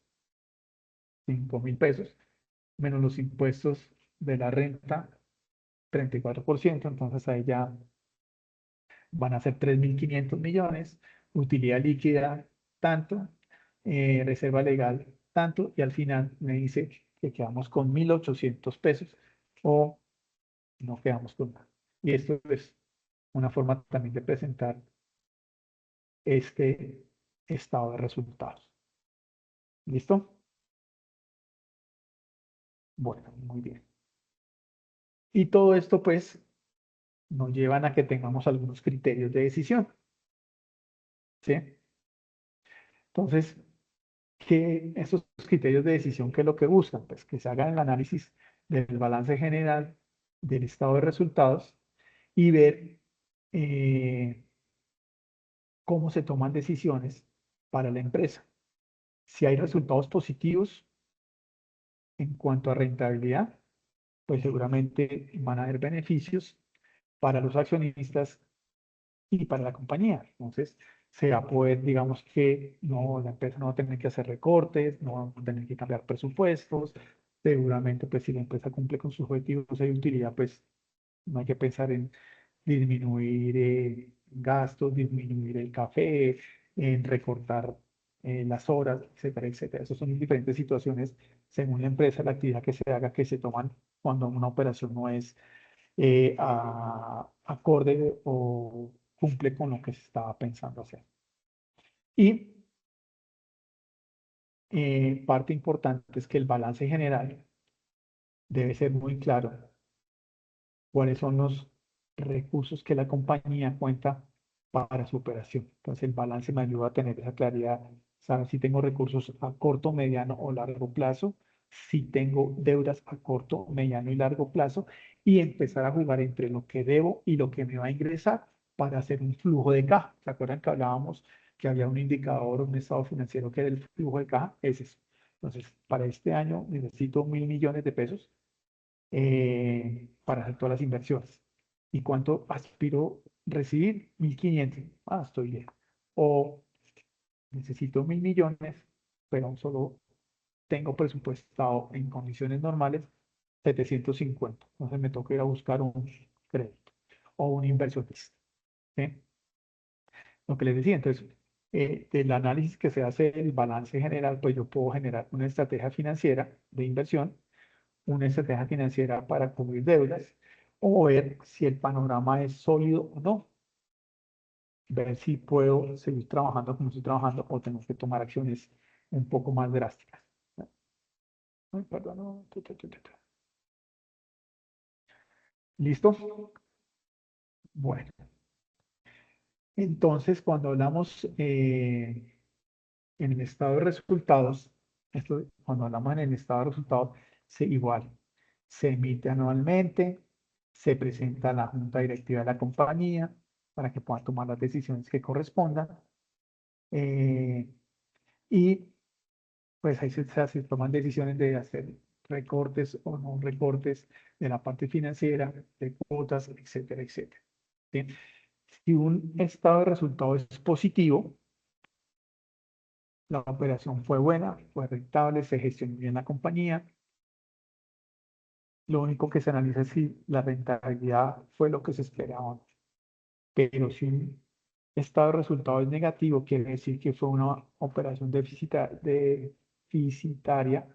5.000 pesos, menos los impuestos de la renta, 34%, entonces ahí ya van a ser 3.500 millones, utilidad líquida tanto, reserva legal tanto, y al final me dice que quedamos con 1.800 pesos o no quedamos con nada. Y esto es una forma también de presentar este estado de resultados. ¿Listo? Bueno, muy bien. Y todo esto, pues, nos llevan a que tengamos algunos criterios de decisión. ¿Sí? Entonces, ¿qué esos criterios de decisión, qué es lo que buscan? Pues que se haga el análisis del balance general, del estado de resultados y ver cómo se toman decisiones para la empresa. Si hay resultados positivos en cuanto a rentabilidad, pues seguramente van a haber beneficios para los accionistas y para la compañía. Entonces, se va a poder, digamos que no, la empresa no va a tener que hacer recortes, no va a tener que cambiar presupuestos. Seguramente, pues si la empresa cumple con sus objetivos de utilidad, pues no hay que pensar en disminuir gastos, disminuir el café, en recortar las horas, etcétera, etcétera. Esas son diferentes situaciones según la empresa, la actividad que se haga, que se toman cuando una operación no es acorde o cumple con lo que se estaba pensando hacer. Y parte importante es que el balance general debe ser muy claro cuáles son los recursos que la compañía cuenta para su operación. Entonces el balance me ayuda a tener esa claridad, saber si tengo recursos a corto, mediano o largo plazo, si tengo deudas a corto, mediano y largo plazo, y empezar a jugar entre lo que debo y lo que me va a ingresar para hacer un flujo de caja. ¿Se acuerdan que hablábamos que había un indicador, un estado financiero que era el flujo de caja? Es eso. Entonces, para este año necesito 1.000 millones de pesos para hacer todas las inversiones. ¿Y cuánto aspiro recibir? 1.500. Ah, estoy bien. O necesito 1.000 millones, pero aún solo tengo presupuestado en condiciones normales 750. Entonces me toca ir a buscar un crédito o un inversionista. ¿Sí? Lo que les decía, entonces, del análisis que se hace del balance general, pues yo puedo generar una estrategia financiera de inversión, una estrategia financiera para cubrir deudas o ver si el panorama es sólido o no. Ver si puedo seguir trabajando como estoy trabajando o tengo que tomar acciones un poco más drásticas. Ay, perdón, no, ¿Listo? Bueno, entonces cuando hablamos en el estado de resultados, cuando hablamos en el estado de resultados, igual, se emite anualmente, se presenta a la junta directiva de la compañía para que puedan tomar las decisiones que correspondan. Y pues ahí se toman decisiones de hacer recortes o no recortes de la parte financiera, de cuotas, etcétera, etcétera. ¿Sí? Si un estado de resultado es positivo, la operación fue buena, fue rentable, se gestionó bien la compañía. Lo único que se analiza es si la rentabilidad fue lo que se esperaba. Pero si un estado de resultado es negativo, quiere decir que fue una operación deficitaria,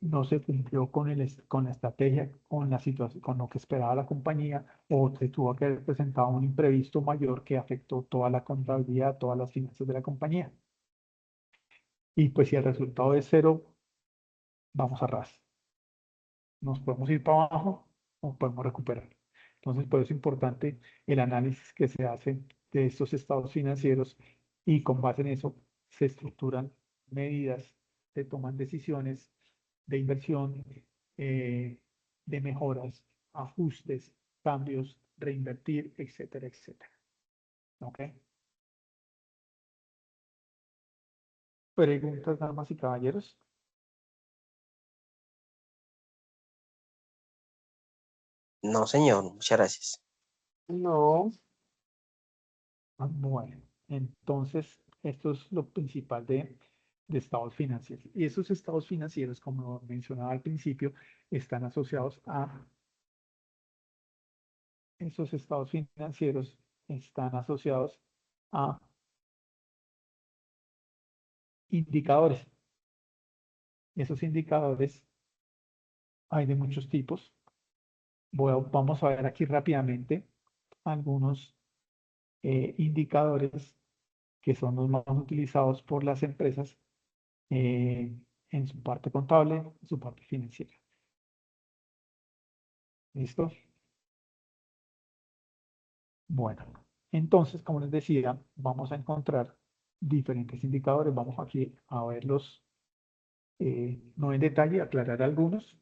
no se cumplió con la estrategia, con la situación, con lo que esperaba la compañía, o se tuvo que haber presentado un imprevisto mayor que afectó toda la contabilidad, todas las finanzas de la compañía. Y pues si el resultado es cero, vamos a ras. Nos podemos ir para abajo o podemos recuperar. Entonces, por eso es importante el análisis que se hace de estos estados financieros y con base en eso se estructuran medidas, se toman decisiones de inversión, de mejoras, ajustes, cambios, reinvertir, etcétera, etcétera. ¿Ok? Preguntas, damas y caballeros. No, señor, muchas gracias. No, Bueno, entonces esto es lo principal de estados financieros. Y esos estados financieros, como mencionaba al principio, están asociados a, esos estados financieros están asociados a indicadores. Y esos indicadores hay de muchos tipos. Vamos a ver aquí rápidamente algunos indicadores que son los más utilizados por las empresas en su parte contable, en su parte financiera. ¿Listo? Bueno, entonces, como les decía, vamos a encontrar diferentes indicadores. Vamos aquí a verlos, no en detalle, aclarar algunos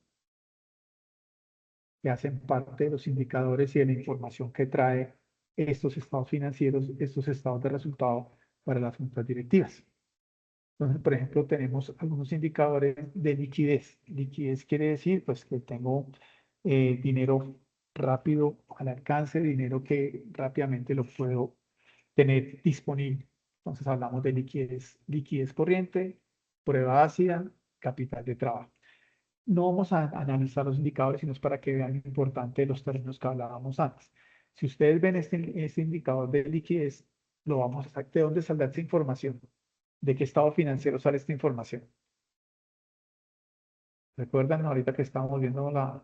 que hacen parte de los indicadores y de la información que trae estos estados financieros, estos estados de resultado para las juntas directivas. Entonces, por ejemplo, tenemos algunos indicadores de liquidez. Liquidez quiere decir, pues, que tengo dinero rápido al alcance, dinero que rápidamente lo puedo tener disponible. Entonces, hablamos de liquidez, liquidez corriente, prueba ácida, capital de trabajo. No vamos a analizar los indicadores, sino es para que vean lo importante de los términos que hablábamos antes. Si ustedes ven este indicador de liquidez, lo vamos a sacar. ¿De dónde saldrá esta información? ¿De qué estado financiero sale esta información? ¿Recuerdan ahorita que estábamos viendo la...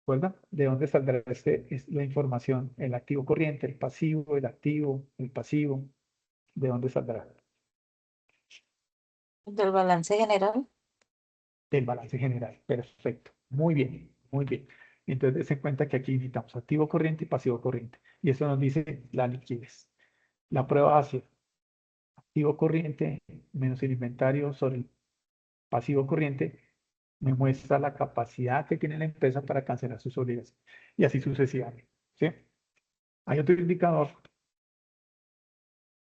¿Recuerdan? ¿De dónde saldrá la información? El activo corriente, el pasivo, el activo, el pasivo. ¿De dónde saldrá? Del balance general. Del balance general. Perfecto. Muy bien, muy bien. Entonces, dense en cuenta que aquí necesitamos activo corriente y pasivo corriente. Y eso nos dice la liquidez. La prueba hace activo corriente menos el inventario sobre el pasivo corriente me muestra la capacidad que tiene la empresa para cancelar sus obligaciones. Y así sucesivamente. ¿Sí? Hay otro indicador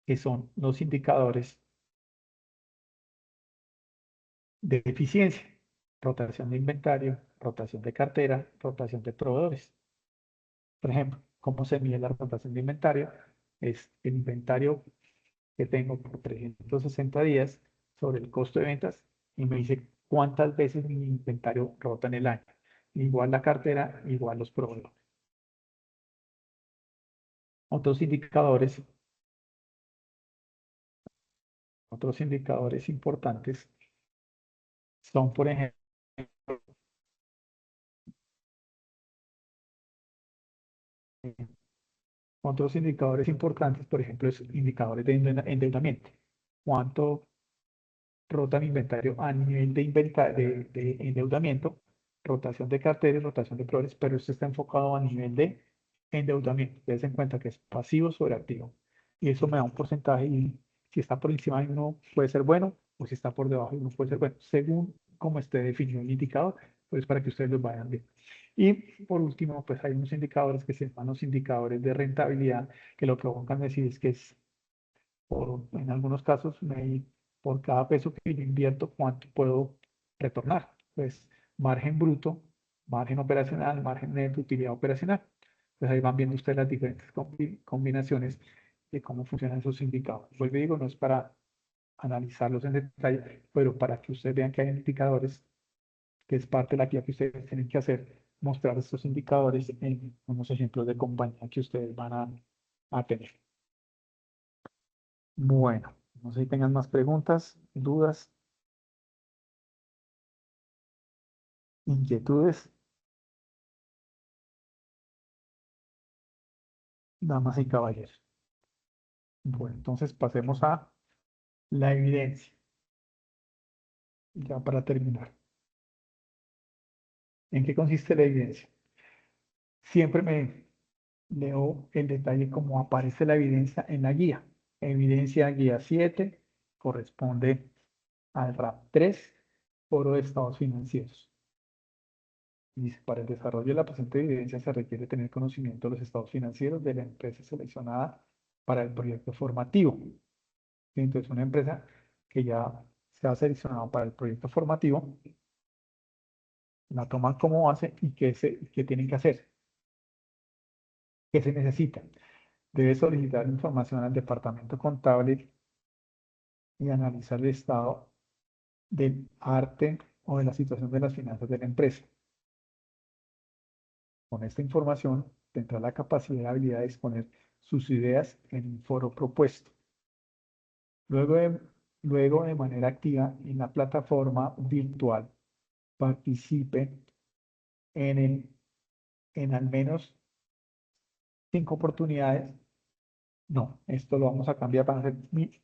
que son los indicadores de eficiencia. Rotación de inventario, rotación de cartera, rotación de proveedores. Por ejemplo, ¿cómo se mide la rotación de inventario? Es el inventario que tengo por 360 días sobre el costo de ventas y me dice cuántas veces mi inventario rota en el año. Igual la cartera, igual los proveedores. Otros indicadores importantes son, por ejemplo, otros indicadores importantes, por ejemplo, es indicadores de endeudamiento. ¿Cuánto rota mi inventario a nivel de endeudamiento? Rotación de carteras, rotación de proveedores, pero esto está enfocado a nivel de endeudamiento. Tengan en cuenta que es pasivo sobre activo. Y eso me da un porcentaje y si está por encima de uno puede ser bueno o si está por debajo de uno puede ser bueno, según cómo esté definido el indicador, pues para que ustedes los vayan viendo. Y por último, pues hay unos indicadores que se llaman los indicadores de rentabilidad, que lo que buscan decir es que es, en algunos casos, por cada peso que yo invierto, cuánto puedo retornar. Pues margen bruto, margen operacional, margen neto, utilidad operacional. Pues ahí van viendo ustedes las diferentes combinaciones de cómo funcionan esos indicadores. Vuelvo y digo, no es para analizarlos en detalle, pero para que ustedes vean que hay indicadores, que es parte de la actividad que ustedes tienen que hacer, mostrar estos indicadores en unos ejemplos de compañía que ustedes van a tener. Bueno, no sé si tengan más preguntas, dudas, inquietudes. Damas y caballeros. Bueno, entonces pasemos a la evidencia. Ya para terminar. ¿En qué consiste la evidencia? Siempre me leo en detalle cómo aparece la evidencia en la guía. Evidencia guía 7 corresponde al RAP 3, Foro de Estados Financieros. Dice, para el desarrollo de la presente evidencia se requiere tener conocimiento de los estados financieros de la empresa seleccionada para el proyecto formativo. Entonces, una empresa que ya se ha seleccionado para el proyecto formativo, la toman como base y ¿qué tienen que hacer? ¿Qué se necesita? Debe solicitar información al departamento contable y analizar el estado del arte o de la situación de las finanzas de la empresa. Con esta información tendrá la capacidad y habilidad de exponer sus ideas en un foro propuesto. Luego de manera activa en la plataforma virtual, participe en al menos 5 oportunidades. No, esto lo vamos a cambiar para hacer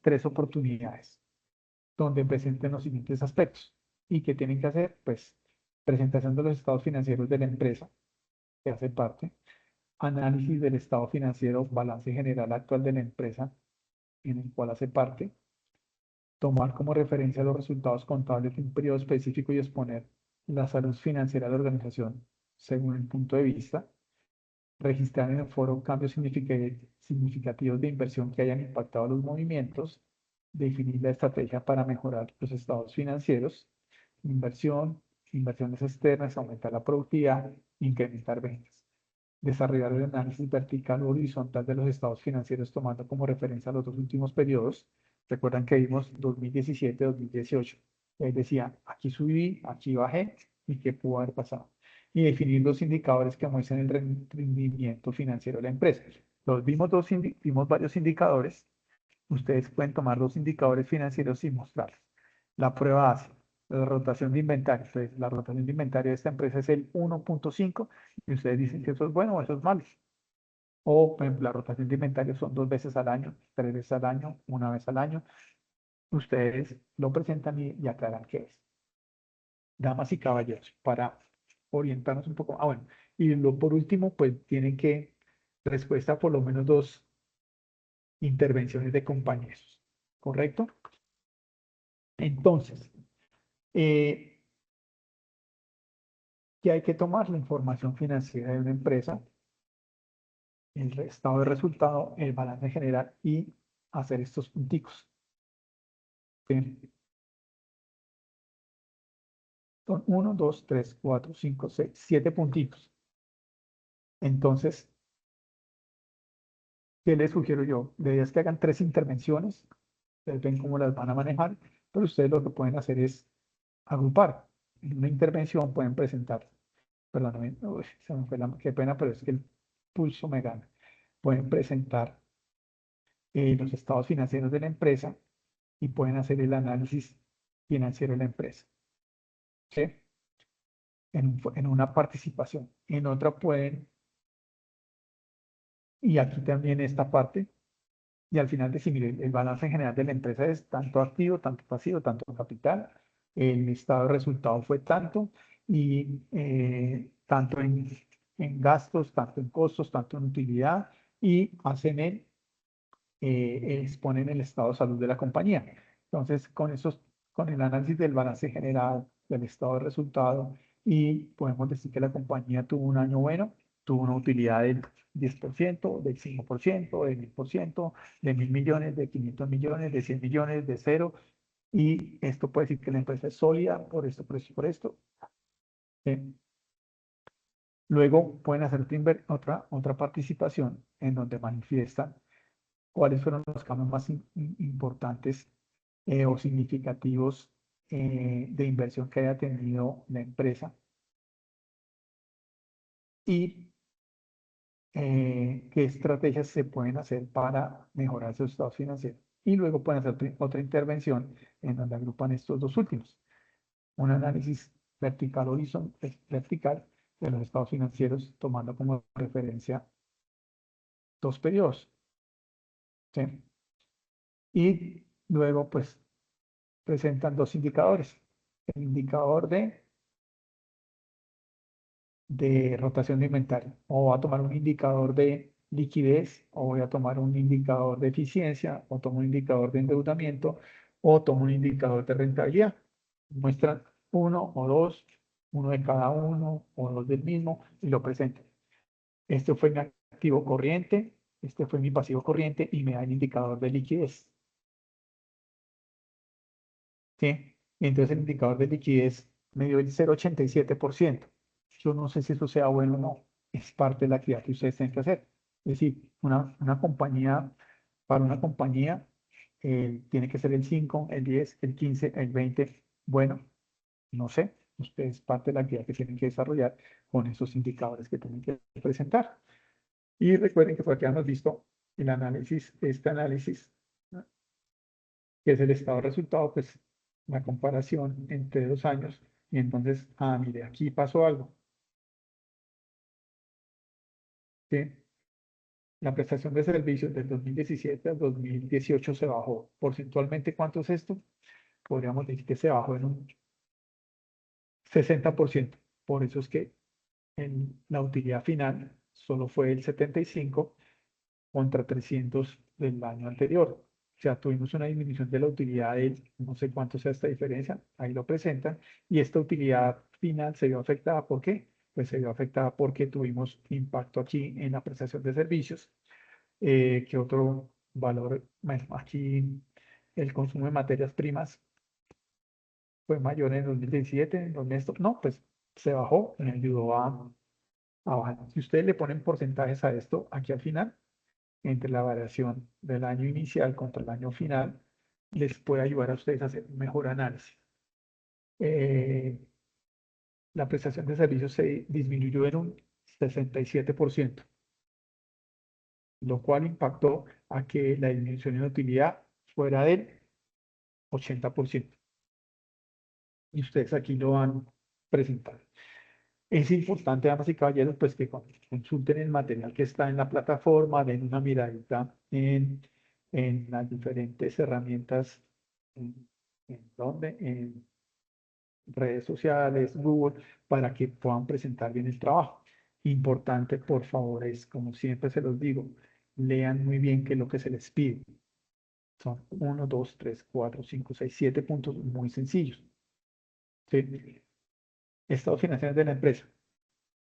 3 oportunidades, donde presenten los siguientes aspectos. ¿Y qué tienen que hacer? Pues presentación de los estados financieros de la empresa, que hace parte, análisis del estado financiero, balance general actual de la empresa, en el cual hace parte, tomar como referencia los resultados contables de un periodo específico y exponer la salud financiera de la organización según el punto de vista, registrar en el foro cambios significativos de inversión que hayan impactado los movimientos, definir la estrategia para mejorar los estados financieros, inversiones externas, aumentar la productividad, incrementar ventas. Desarrollar el análisis vertical o horizontal de los estados financieros tomando como referencia los dos últimos periodos. Recuerdan que vimos 2017-2018. Ahí decía, aquí subí, aquí bajé y qué pudo haber pasado. Y definir los indicadores que muestran el rendimiento financiero de la empresa. Vimos varios indicadores. Ustedes pueden tomar dos indicadores financieros y mostrarlos. La prueba hace la rotación de inventario. Entonces, la rotación de inventario de esta empresa es el 1.5 y ustedes dicen que eso es bueno o eso es malo. O, por ejemplo, la rotación de inventario son 2 veces al año, 3 veces al año, 1 vez al año. Ustedes lo presentan y aclaran qué es. Damas y caballeros, para orientarnos un poco. Bueno, y por último, pues tienen que respuesta a por lo menos 2 intervenciones de compañeros, ¿correcto? Entonces, ¿qué hay que tomar? La información financiera de una empresa, el estado de resultado, el balance general y hacer estos punticos. ¿Sí? Son 1, 2, 3, 4, 5, 6, 7 puntitos. Entonces, ¿qué les sugiero yo? La idea es que hagan 3 intervenciones. Ustedes ven cómo las van a manejar, pero ustedes lo que pueden hacer es agrupar. En una intervención pueden presentar, perdóname, uy, se me fue qué pena, pero es que el pulso me gana. Pueden presentar los estados financieros de la empresa y pueden hacer el análisis financiero de la empresa. ¿Sí? En una participación. En otra pueden, y aquí también esta parte, y al final decir, mire, el balance general de la empresa es tanto activo, tanto pasivo, tanto capital, el estado de resultado fue tanto, y tanto en gastos, tanto en costos, tanto en utilidad, y hacen exponen el estado de salud de la compañía. Entonces, con el análisis del balance general, del estado de resultado, y podemos decir que la compañía tuvo un año bueno, tuvo una utilidad del 10%, del 5%, del 1000%, de 1.000 millones, de 500 millones, de 100 millones, de cero. Y esto puede decir que la empresa es sólida por esto, por esto, por esto. Luego pueden hacer otra participación en donde manifiestan cuáles fueron los cambios más importantes o significativos de inversión que haya tenido la empresa y qué estrategias se pueden hacer para mejorar sus estados financieros. Y luego pueden hacer otra intervención en donde agrupan estos dos últimos. Un análisis vertical de los estados financieros tomando como referencia 2 periodos. ¿Sí? Y luego, pues, presentan 2 indicadores. El indicador de rotación de inventario. O voy a tomar un indicador de liquidez, o voy a tomar un indicador de eficiencia, o tomo un indicador de endeudamiento, o tomo un indicador de rentabilidad. Muestran 1 o 2, uno de cada uno, o 2 del mismo, y lo presentan. Este fue mi activo corriente, este fue mi pasivo corriente, y me da el indicador de liquidez. ¿Sí? Entonces el indicador de liquidez me dio el 0,87%. Yo no sé si eso sea bueno o no. Es parte de la actividad que ustedes tienen que hacer. Es decir, una compañía, para una compañía, tiene que ser el 5, el 10, el 15, el 20. Bueno, no sé. Ustedes parte de la actividad que tienen que desarrollar con esos indicadores que tienen que presentar. Y recuerden que por aquí hemos visto el análisis, este análisis, ¿no?, que es el estado de resultado, pues la comparación entre 2 años. Y entonces, mire, aquí pasó algo. ¿Sí? La prestación de servicios del 2017 al 2018 se bajó. Porcentualmente, ¿cuánto es esto? Podríamos decir que se bajó en un 60%. Por eso es que en la utilidad final solo fue el 75 contra 300 del año anterior. O sea, tuvimos una disminución de la utilidad de no sé cuánto sea esta diferencia, ahí lo presentan, y esta utilidad final se vio afectada. ¿Por qué? Pues se vio afectada porque tuvimos impacto aquí en la prestación de servicios, que otro valor, bueno, aquí el consumo de materias primas fue mayor en 2017, en 2000, no, pues se bajó y ayudó a bajar. Si ustedes le ponen porcentajes a esto aquí al final, entre la variación del año inicial contra el año final, les puede ayudar a ustedes a hacer un mejor análisis. La prestación de servicios se disminuyó en un 67%, lo cual impactó a que la disminución en utilidad fuera del 80%. Y ustedes aquí lo han presentado. Es importante, damas y caballeros, pues que consulten el material que está en la plataforma, den una miradita en las diferentes herramientas, en redes sociales, Google, para que puedan presentar bien el trabajo. Importante, por favor, es, como siempre se los digo, lean muy bien qué es lo que se les pide. Son 1, 2, 3, 4, 5, 6, 7 puntos muy sencillos. ¿Sí? Estados financieros de la empresa,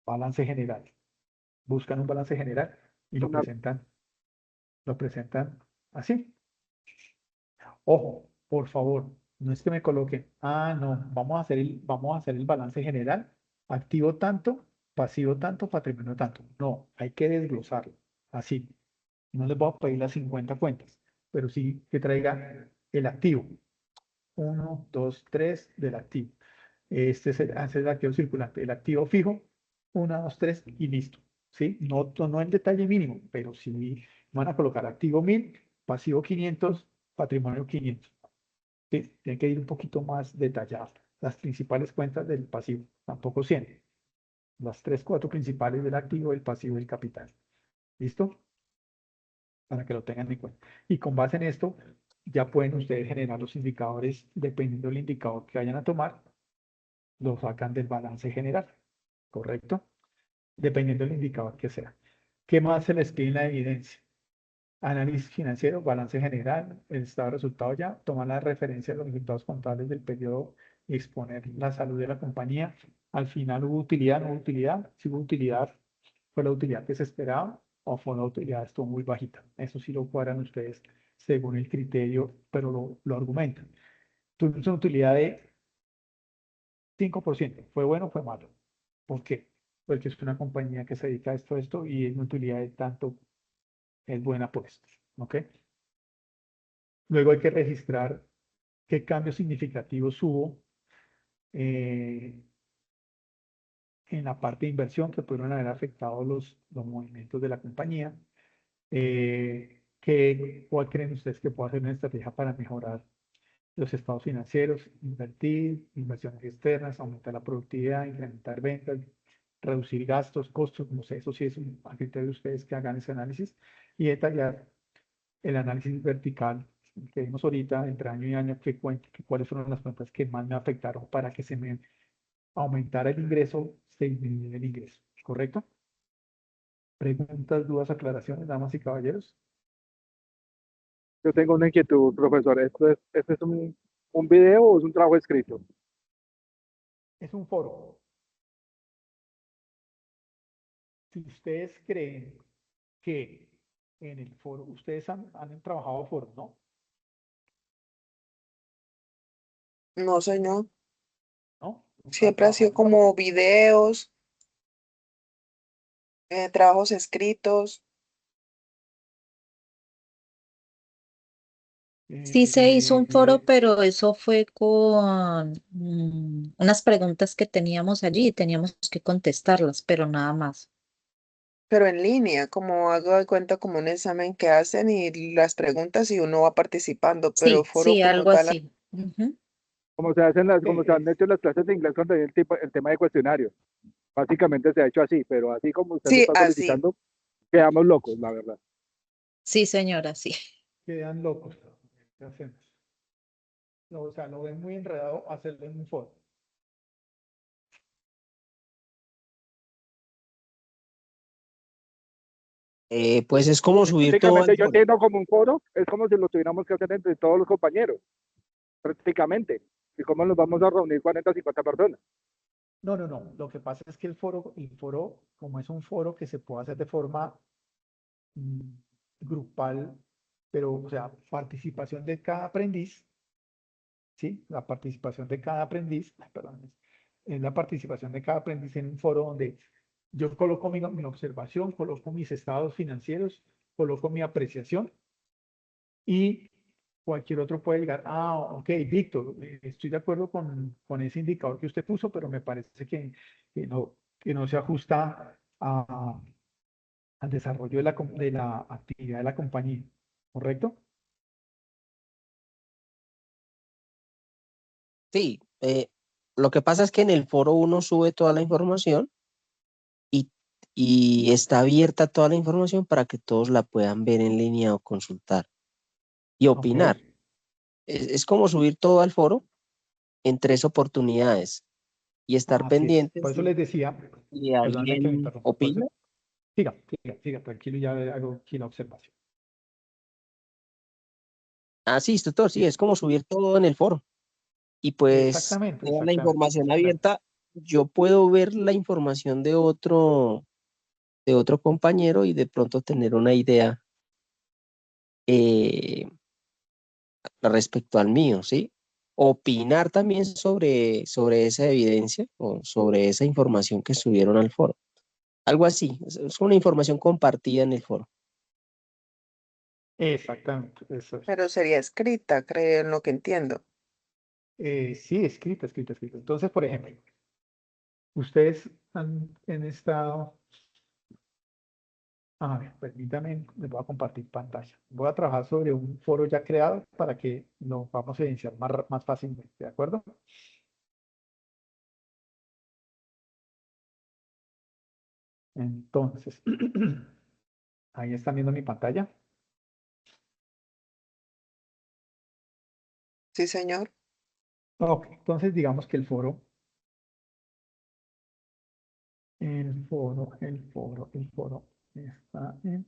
balance general. Buscan un balance general y lo presentan así. Ojo, por favor, no es que me coloquen, no, vamos a hacer el balance general, activo tanto, pasivo tanto, patrimonio tanto. No, hay que desglosarlo, así. No les voy a pedir las 50 cuentas, pero sí que traiga el activo. 1, 2, 3 del activo. Este es el activo circulante. El activo fijo, 1, 2, 3 y listo. ¿Sí? No en detalle mínimo, pero sí van a colocar activo 1000, pasivo 500, patrimonio 500. ¿Sí? Tiene que ir un poquito más detallado. Las principales cuentas del pasivo, tampoco 100. Las 3, 4 principales del activo, el pasivo y el capital. ¿Listo? Para que lo tengan en cuenta. Y con base en esto, ya pueden ustedes generar los indicadores, dependiendo del indicador que vayan a tomar, lo sacan del balance general, ¿correcto? Dependiendo del indicador que sea. ¿Qué más se les pide en la evidencia? Análisis financiero, balance general, el estado de resultados ya, tomar la referencia de los resultados contables del periodo y exponer la salud de la compañía. Al final hubo utilidad, no hubo utilidad. Si hubo utilidad, fue la utilidad que se esperaba o fue la utilidad estuvo muy bajita. Eso sí lo cuadran ustedes según el criterio, pero lo argumentan. Tuvimos una utilidad de 5%. ¿Fue bueno o fue malo? ¿Por qué? Porque es una compañía que se dedica a esto y es una utilidad de tanto, es buena por esto. ¿Ok? Luego hay que registrar qué cambios significativos hubo en la parte de inversión que pudieron haber afectado los movimientos de la compañía. ¿Cuál creen ustedes que puede ser una estrategia para mejorar los estados financieros? Invertir, inversiones externas, aumentar la productividad, incrementar ventas, reducir gastos, costos, no sé, eso sí es un criterio de ustedes que hagan ese análisis y detallar el análisis vertical que vimos ahorita entre año y año, cuáles fueron las cuentas que más me afectaron para que se me aumentara el ingreso, se disminuyera el ingreso, ¿correcto? Preguntas, dudas, aclaraciones, damas y caballeros. Yo tengo una inquietud, profesor. ¿Esto es un video o es un trabajo escrito? Es un foro. Si ustedes creen que en el foro, ustedes han trabajado foros, ¿no? No, señor. ¿No? Siempre ha sido como videos, trabajos escritos. Sí se hizo un foro, pero eso fue con unas preguntas que teníamos allí y teníamos que contestarlas, pero nada más. Pero en línea, como hago de cuenta como un examen que hacen y las preguntas y uno va participando, pero Sí, foro sí, como algo tal. así. Ujú. Como se han hecho las clases de inglés cuando hay el tema de cuestionario. Básicamente se ha hecho así, pero así como usted lo Sí, está así. solicitando, quedamos locos, la verdad. Sí, señora, sí. Quedan locos. ¿Qué hacemos? No, o sea, lo ven muy enredado hacerlo en un foro. Pues es como subir todo al Prácticamente yo foro. entiendo como un foro, es como si lo tuviéramos que hacer entre todos los compañeros, prácticamente. ¿Y cómo nos vamos a reunir 40 o 50 personas? No, no, no. Lo que pasa es que el foro, como es un foro que se puede hacer de forma mm, grupal, pero, o sea, participación de cada aprendiz, ¿sí? La participación de cada aprendiz, ay, perdón, es la participación de cada aprendiz en un foro donde yo coloco mi observación, coloco mis estados financieros, coloco mi apreciación y cualquier otro puede llegar, ok, Víctor, estoy de acuerdo con ese indicador que usted puso, pero me parece que no se ajusta al desarrollo de la actividad de la compañía, ¿correcto? Sí, lo que pasa es que en el foro uno sube toda la información y, y está abierta toda la información para que todos la puedan ver en línea o consultar y Ok, opinar. Es como subir todo al foro en 3 oportunidades y estar así es. pendientes Por eso les decía, si perdóname que me alguien interrumpa, por eso, opina. siga, tranquilo, ya hago aquí la observación. Ah, sí, tutor, sí, es como subir todo en el foro. Y pues Exactamente, toda la exactamente, información exactamente. abierta, yo puedo ver la información de otro compañero y de pronto tener una idea eh, respecto al mío, ¿sí? Opinar también sobre esa evidencia o sobre esa información que subieron al foro. Algo así, es una información compartida en el foro. Exactamente, eso es. Pero sería escrita, creo, en lo que entiendo. Sí, escrito. Entonces, por ejemplo, ustedes han estado, a ver, permítame, les voy a compartir pantalla. Voy a trabajar sobre un foro ya creado para que lo vamos a iniciar más fácilmente, ¿de acuerdo? Entonces, ahí están viendo mi pantalla. Sí, señor. Ok, entonces digamos que el foro está en...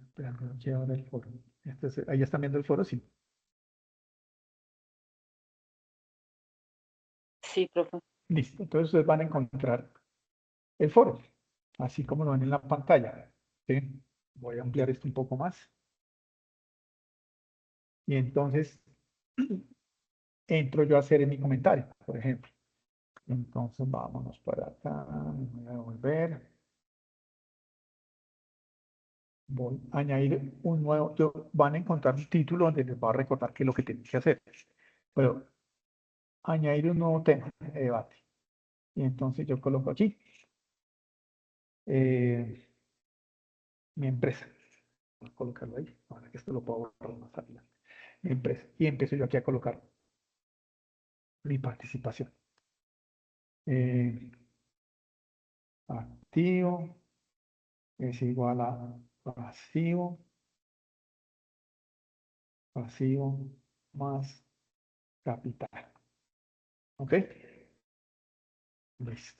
Espera, no quiero ver el foro. Ahí están viendo el foro, sí. Sí, profe. Listo, entonces ustedes van a encontrar el foro, así como lo ven en la pantalla. ¿Sí? Voy a ampliar esto un poco más. Y entonces entro yo a hacer mi comentario, por ejemplo. Entonces vámonos para acá, me voy a devolver. Voy a añadir un nuevo, van a encontrar un título donde les va a recordar qué es lo que tienen que hacer. Pero añadir un nuevo tema de debate. Y entonces yo coloco aquí mi empresa. Voy a colocarlo ahí, ahora que esto lo puedo borrar más adelante. Mi empresa. Y empiezo yo aquí a colocar mi participación. Activo es igual a pasivo, pasivo más capital. ¿Ok? Listo.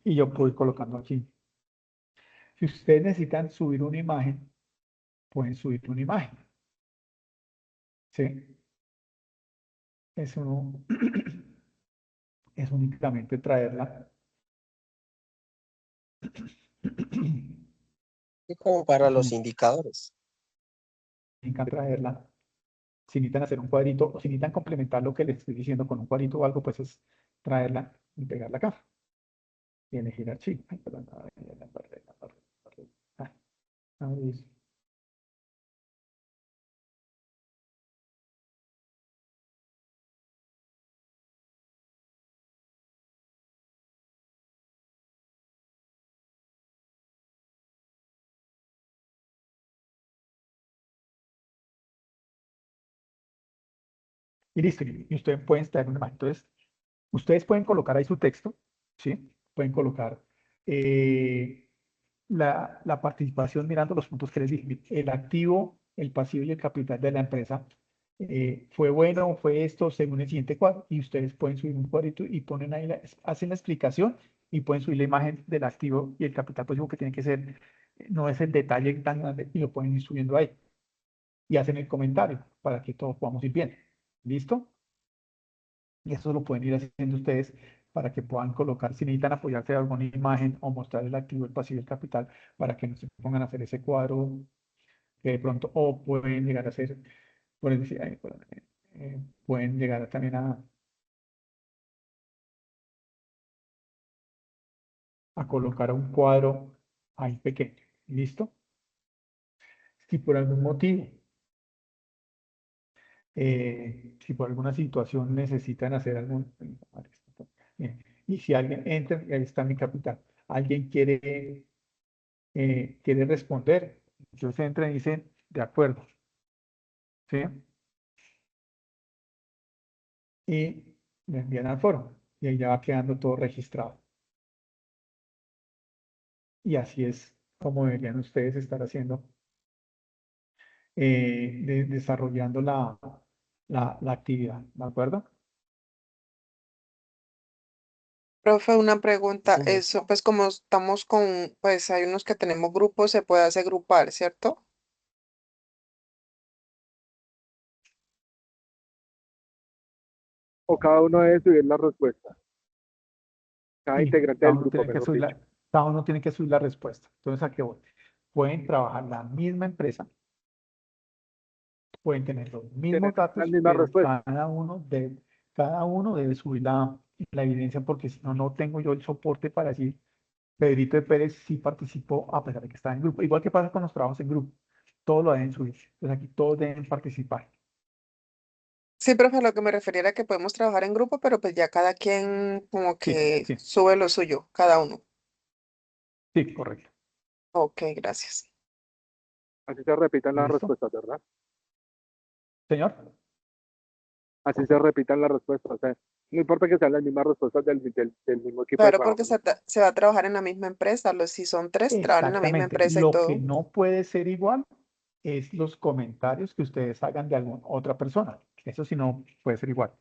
Y yo puedo ir colocando aquí. Si ustedes necesitan subir una imagen, pueden subir una imagen. ¿Sí? Eso es únicamente traerla. Es como para Es los únicamente indicadores. traerla. Si necesitan hacer un cuadrito o si necesitan complementar lo que les estoy diciendo con un cuadrito o algo, pues es traerla y pegarla acá. Y elegir archivo. Ay, perdón, la parte. Ah, abrir. Y listo. Y ustedes pueden traer una imagen. Entonces, ustedes pueden colocar ahí su texto, ¿sí? Pueden colocar la participación mirando los puntos que les dije. El activo, el pasivo y el capital de la empresa fue bueno, fue esto, según el siguiente cuadro, y ustedes pueden subir un cuadrito y ponen ahí, hacen la explicación y pueden subir la imagen del activo y el capital pasivo que tiene que ser, no es el detalle tan grande, y lo pueden ir subiendo ahí. Y hacen el comentario para que todos podamos ir bien. ¿Listo? Y eso lo pueden ir haciendo ustedes para que puedan colocar, si necesitan apoyarse de alguna imagen o mostrar el activo, el pasivo y el capital, para que no se pongan a hacer ese cuadro que de pronto, o pueden llegar a hacer, pueden decir, pueden llegar también a colocar un cuadro ahí pequeño. ¿Listo? Si por algún motivo, si por alguna situación necesitan hacer algún... Bien, y si alguien entra, ahí está mi capital. Alguien quiere responder, entonces entran y dicen, de acuerdo. ¿Sí? Y me envían al foro. Y ahí ya va quedando todo registrado. Y así es como deberían ustedes estar haciendo, desarrollando la actividad, ¿de acuerdo? Profe, una pregunta, Señor. eso pues como estamos con, pues hay unos que tenemos grupos, se puede hacer grupal, ¿cierto? O cada uno debe subir la respuesta. Cada Sí, integrante cada del uno grupo, tiene que mejor subir dicho. cada uno tiene que subir la respuesta. Entonces, ¿a qué voy? Pueden trabajar la misma empresa, pueden tener los Tienen mismos la datos, misma pero respuesta. cada uno debe subir la evidencia, porque si no, no tengo yo el soporte para decir, Pedrito de Pérez sí participó a pesar de que está en grupo. Igual que pasa con los trabajos en grupo, todos lo deben subir. Entonces aquí todos deben participar. Sí, profe, a lo que me refería era que podemos trabajar en grupo, pero pues ya cada quien como Sí, que sí, sube lo suyo, cada uno. sí, correcto. Ok, gracias. Así se repitan las ¿Listo? respuestas, ¿verdad? Señor. Así se repitan las respuestas. O sea, no importa que sean las mismas respuestas del mismo equipo de Claro, porque trabajo, ¿no? se va a trabajar en la misma empresa, los si son tres, trabajan en la misma Exactamente. empresa y Lo que todo. no puede ser igual es los comentarios que ustedes hagan de alguna otra persona. Eso sí no puede ser igual.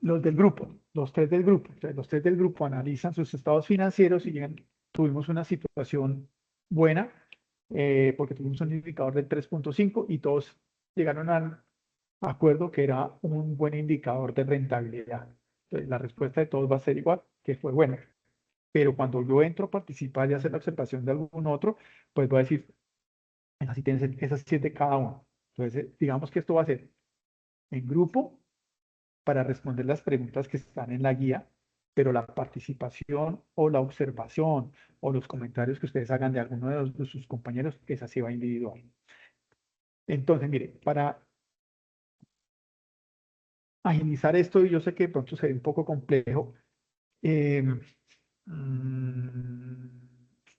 Los del grupo, los tres del grupo. Entonces, los tres del grupo analizan sus estados financieros y llegan, tuvimos una situación buena, porque tuvimos un indicador del 3.5 y todos llegaron al acuerdo que era un buen indicador de rentabilidad. Entonces, la respuesta de todos va a ser igual, que fue buena. Pero cuando yo entro a participar y hacer la observación de algún otro, pues voy a decir, así tienes esas 7 cada uno. Entonces, digamos que esto va a ser en grupo para responder las preguntas que están en la guía, pero la participación o la observación o los comentarios que ustedes hagan de alguno de sus compañeros, esa sí va individual. Entonces, mire, para agilizar esto, y yo sé que de pronto se ve un poco complejo, eh,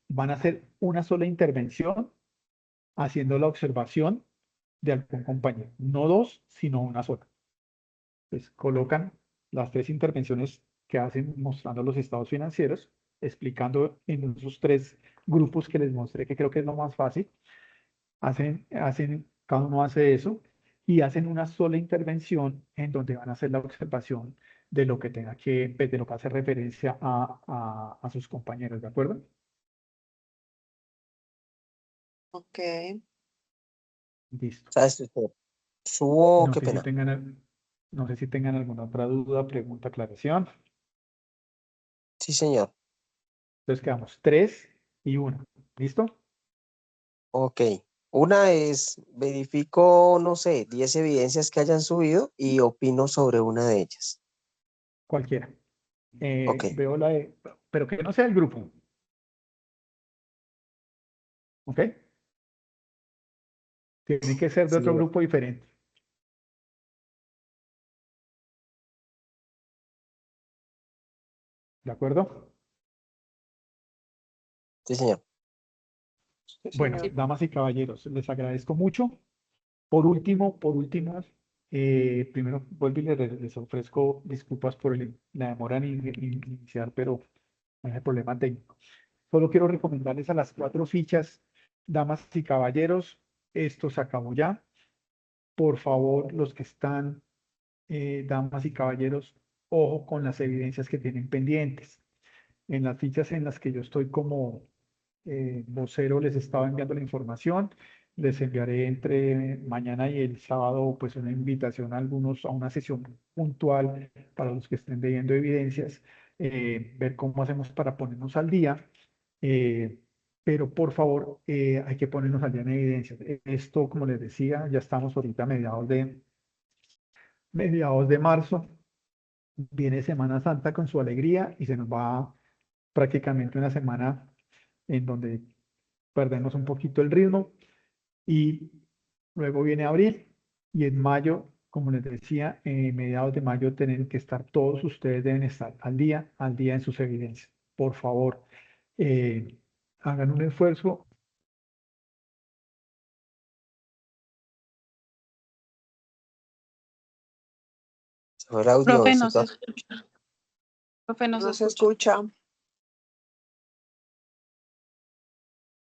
van a hacer una sola intervención haciendo la observación de algún compañero. No dos, sino una sola. Pues colocan las tres intervenciones que hacen mostrando los estados financieros, explicando en esos tres grupos que les mostré, que creo que es lo más fácil. Cada uno hace eso y hacen una sola intervención en donde van a hacer la observación de lo que tenga de lo que hace referencia a sus compañeros, ¿de acuerdo? Ok. Listo. O sea, subo, No qué sé si pena. tengan, no sé si tengan alguna otra duda, pregunta, aclaración. Sí, señor. Entonces quedamos 3 y 1. ¿Listo? Ok. Una es, verifico, no sé, 10 evidencias que hayan subido y opino sobre una de ellas. Cualquiera. Ok. Veo la de, pero que no sea el grupo. ¿Ok? Tiene que ser de Sí, otro señor. grupo diferente. ¿De acuerdo? Sí, señor. Sí, Bueno, señor. damas y caballeros, les agradezco mucho. Por último, primero vuelvo y les ofrezco disculpas por la demora en iniciar, pero no hay problema técnico. Solo quiero recomendarles a las 4 fichas, damas y caballeros, esto se acabó ya. por favor, los que están, damas y caballeros, ojo con las evidencias que tienen pendientes. En las fichas en las que yo estoy como vocero les estaba enviando la información. Les enviaré entre mañana y el sábado pues una invitación a algunos a una sesión puntual para los que estén debiendo evidencias, ver cómo hacemos para ponernos al día. eh, pero por favor hay que ponernos al día en evidencias. Esto, como les decía, ya estamos ahorita a mediados de marzo. Viene Semana Santa con su alegría y se nos va prácticamente una semana en donde perdemos un poquito el ritmo y luego viene abril y en mayo, como les decía, mediados de mayo tienen que estar todos ustedes deben estar al día en sus evidencias. Por favor, hagan un esfuerzo. Señor audio, Profe, ¿usted no se está? escucha. Profe, no se No se escucha. escucha.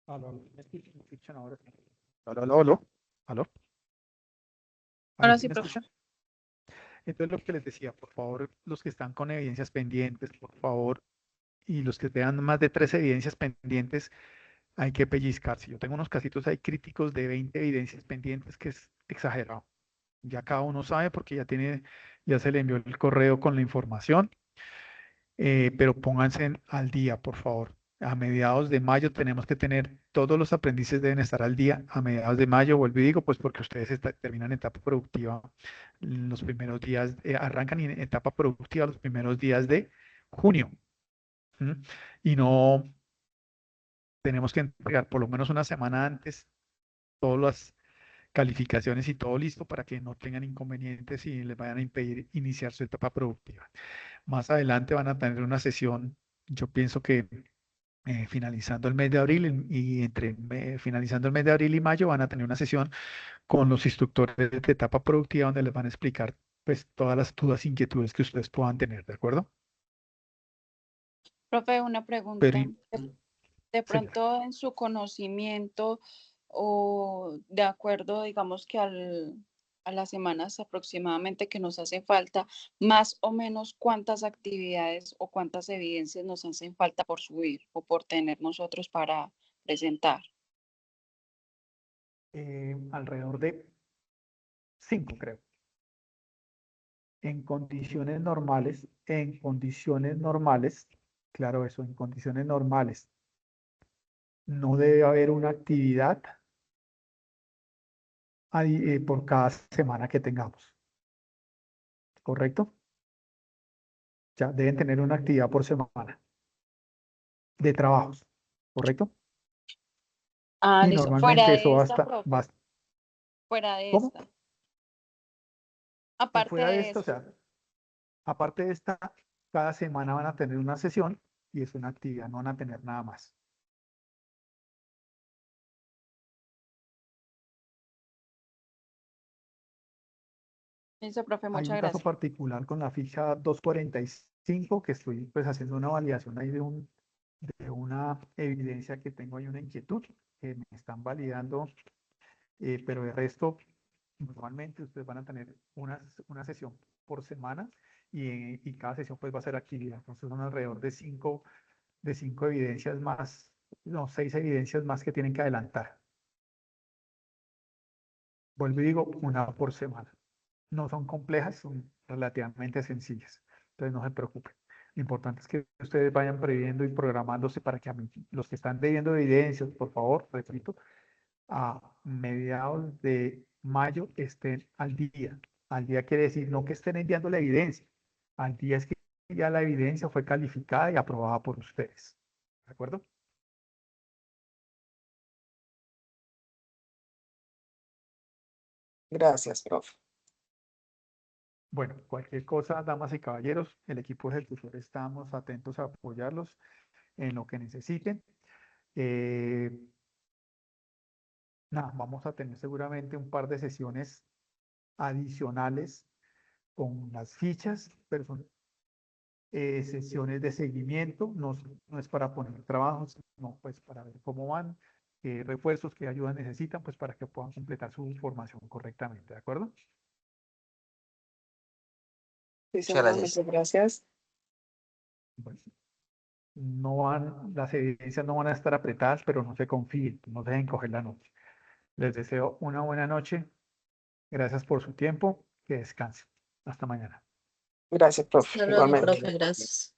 Aló, aló, ¿me escuchan? ¿Me escuchan ahora? Aló, aló, aló, aló. Ahí Ahora sí sí, me profe. escuchan. Entonces, lo que les decía, por favor, los que están con evidencias pendientes, por favor, y los que tengan más de 3 evidencias pendientes, hay que pellizcarse. Yo tengo unos casitos ahí críticos de 20 evidencias pendientes que es exagerado. Ya cada uno sabe porque ya se le envió el correo con la información, pero pónganse al día, por favor. A mediados de mayo tenemos que tener, todos los aprendices deben estar al día. A mediados de mayo, vuelvo y digo, pues porque ustedes terminan etapa productiva los primeros días, arrancan en etapa productiva los primeros días de junio. ¿Mm? Y no tenemos que entregar por lo menos una semana antes todas las calificaciones y todo listo para que no tengan inconvenientes y les vayan a impedir iniciar su etapa productiva. Más adelante van a tener una sesión, yo pienso que finalizando el mes de abril y finalizando el mes de abril y mayo van a tener una sesión con los instructores de etapa productiva donde les van a explicar pues todas las dudas, inquietudes que ustedes puedan tener, ¿de acuerdo? Profe, una Pero, pregunta. De señora, pronto en su conocimiento o de acuerdo, digamos que a las semanas aproximadamente que nos hacen falta, más o menos cuántas actividades o cuántas evidencias nos hacen falta por subir o por tener nosotros para presentar. alrededor de 5, creo. En condiciones normales, claro eso, en condiciones normales, no debe haber una actividad por cada semana que tengamos, ¿correcto? Ya deben tener una actividad por semana de trabajos, ¿correcto? Ah, Y listo. Fuera normalmente eso de esta, profe. basta. Fuera de ¿Cómo? esta. Aparte Fuera de de esto, o esto. sea, aparte de esta, cada semana van a tener una sesión y es una actividad, no van a tener nada más. Listo, profe, Hay muchas un caso gracias. particular con la ficha 245 que estoy pues haciendo una validación ahí de una evidencia que tengo ahí, una inquietud que me están validando, pero de resto, normalmente ustedes van a tener una sesión por semana y cada sesión pues va a ser actividad. Entonces son alrededor de cinco evidencias más, no, 6 evidencias más que tienen que adelantar. Vuelvo y digo, una por semana. No son complejas, son relativamente sencillas. Entonces no se preocupen. Lo importante es que ustedes vayan previendo y programándose para que los que están debiendo evidencias, por favor, repito, a mediados de mayo estén al día. Al día quiere decir no que estén enviando la evidencia. Al día es que ya la evidencia fue calificada y aprobada por ustedes. ¿De acuerdo? Gracias, profe. Bueno, cualquier cosa, damas y caballeros, el equipo ejecutor estamos atentos a apoyarlos en lo que necesiten. Eh, nada, vamos a tener seguramente un par de sesiones adicionales con las fichas, pero son sesiones de seguimiento, no es para poner trabajos, sino pues para ver cómo van. qué refuerzos, qué ayuda necesitan, pues para que puedan completar su formación correctamente, ¿de acuerdo? Sí, Muchas señor, gracias. muchas gracias. Pues, las evidencias no van a estar apretadas, pero no se confíen, no dejen coger la noche. Les deseo una buena noche. Gracias por su tiempo. Que descansen. Hasta mañana. Gracias, profe. Hasta luego, Igualmente. profe, gracias.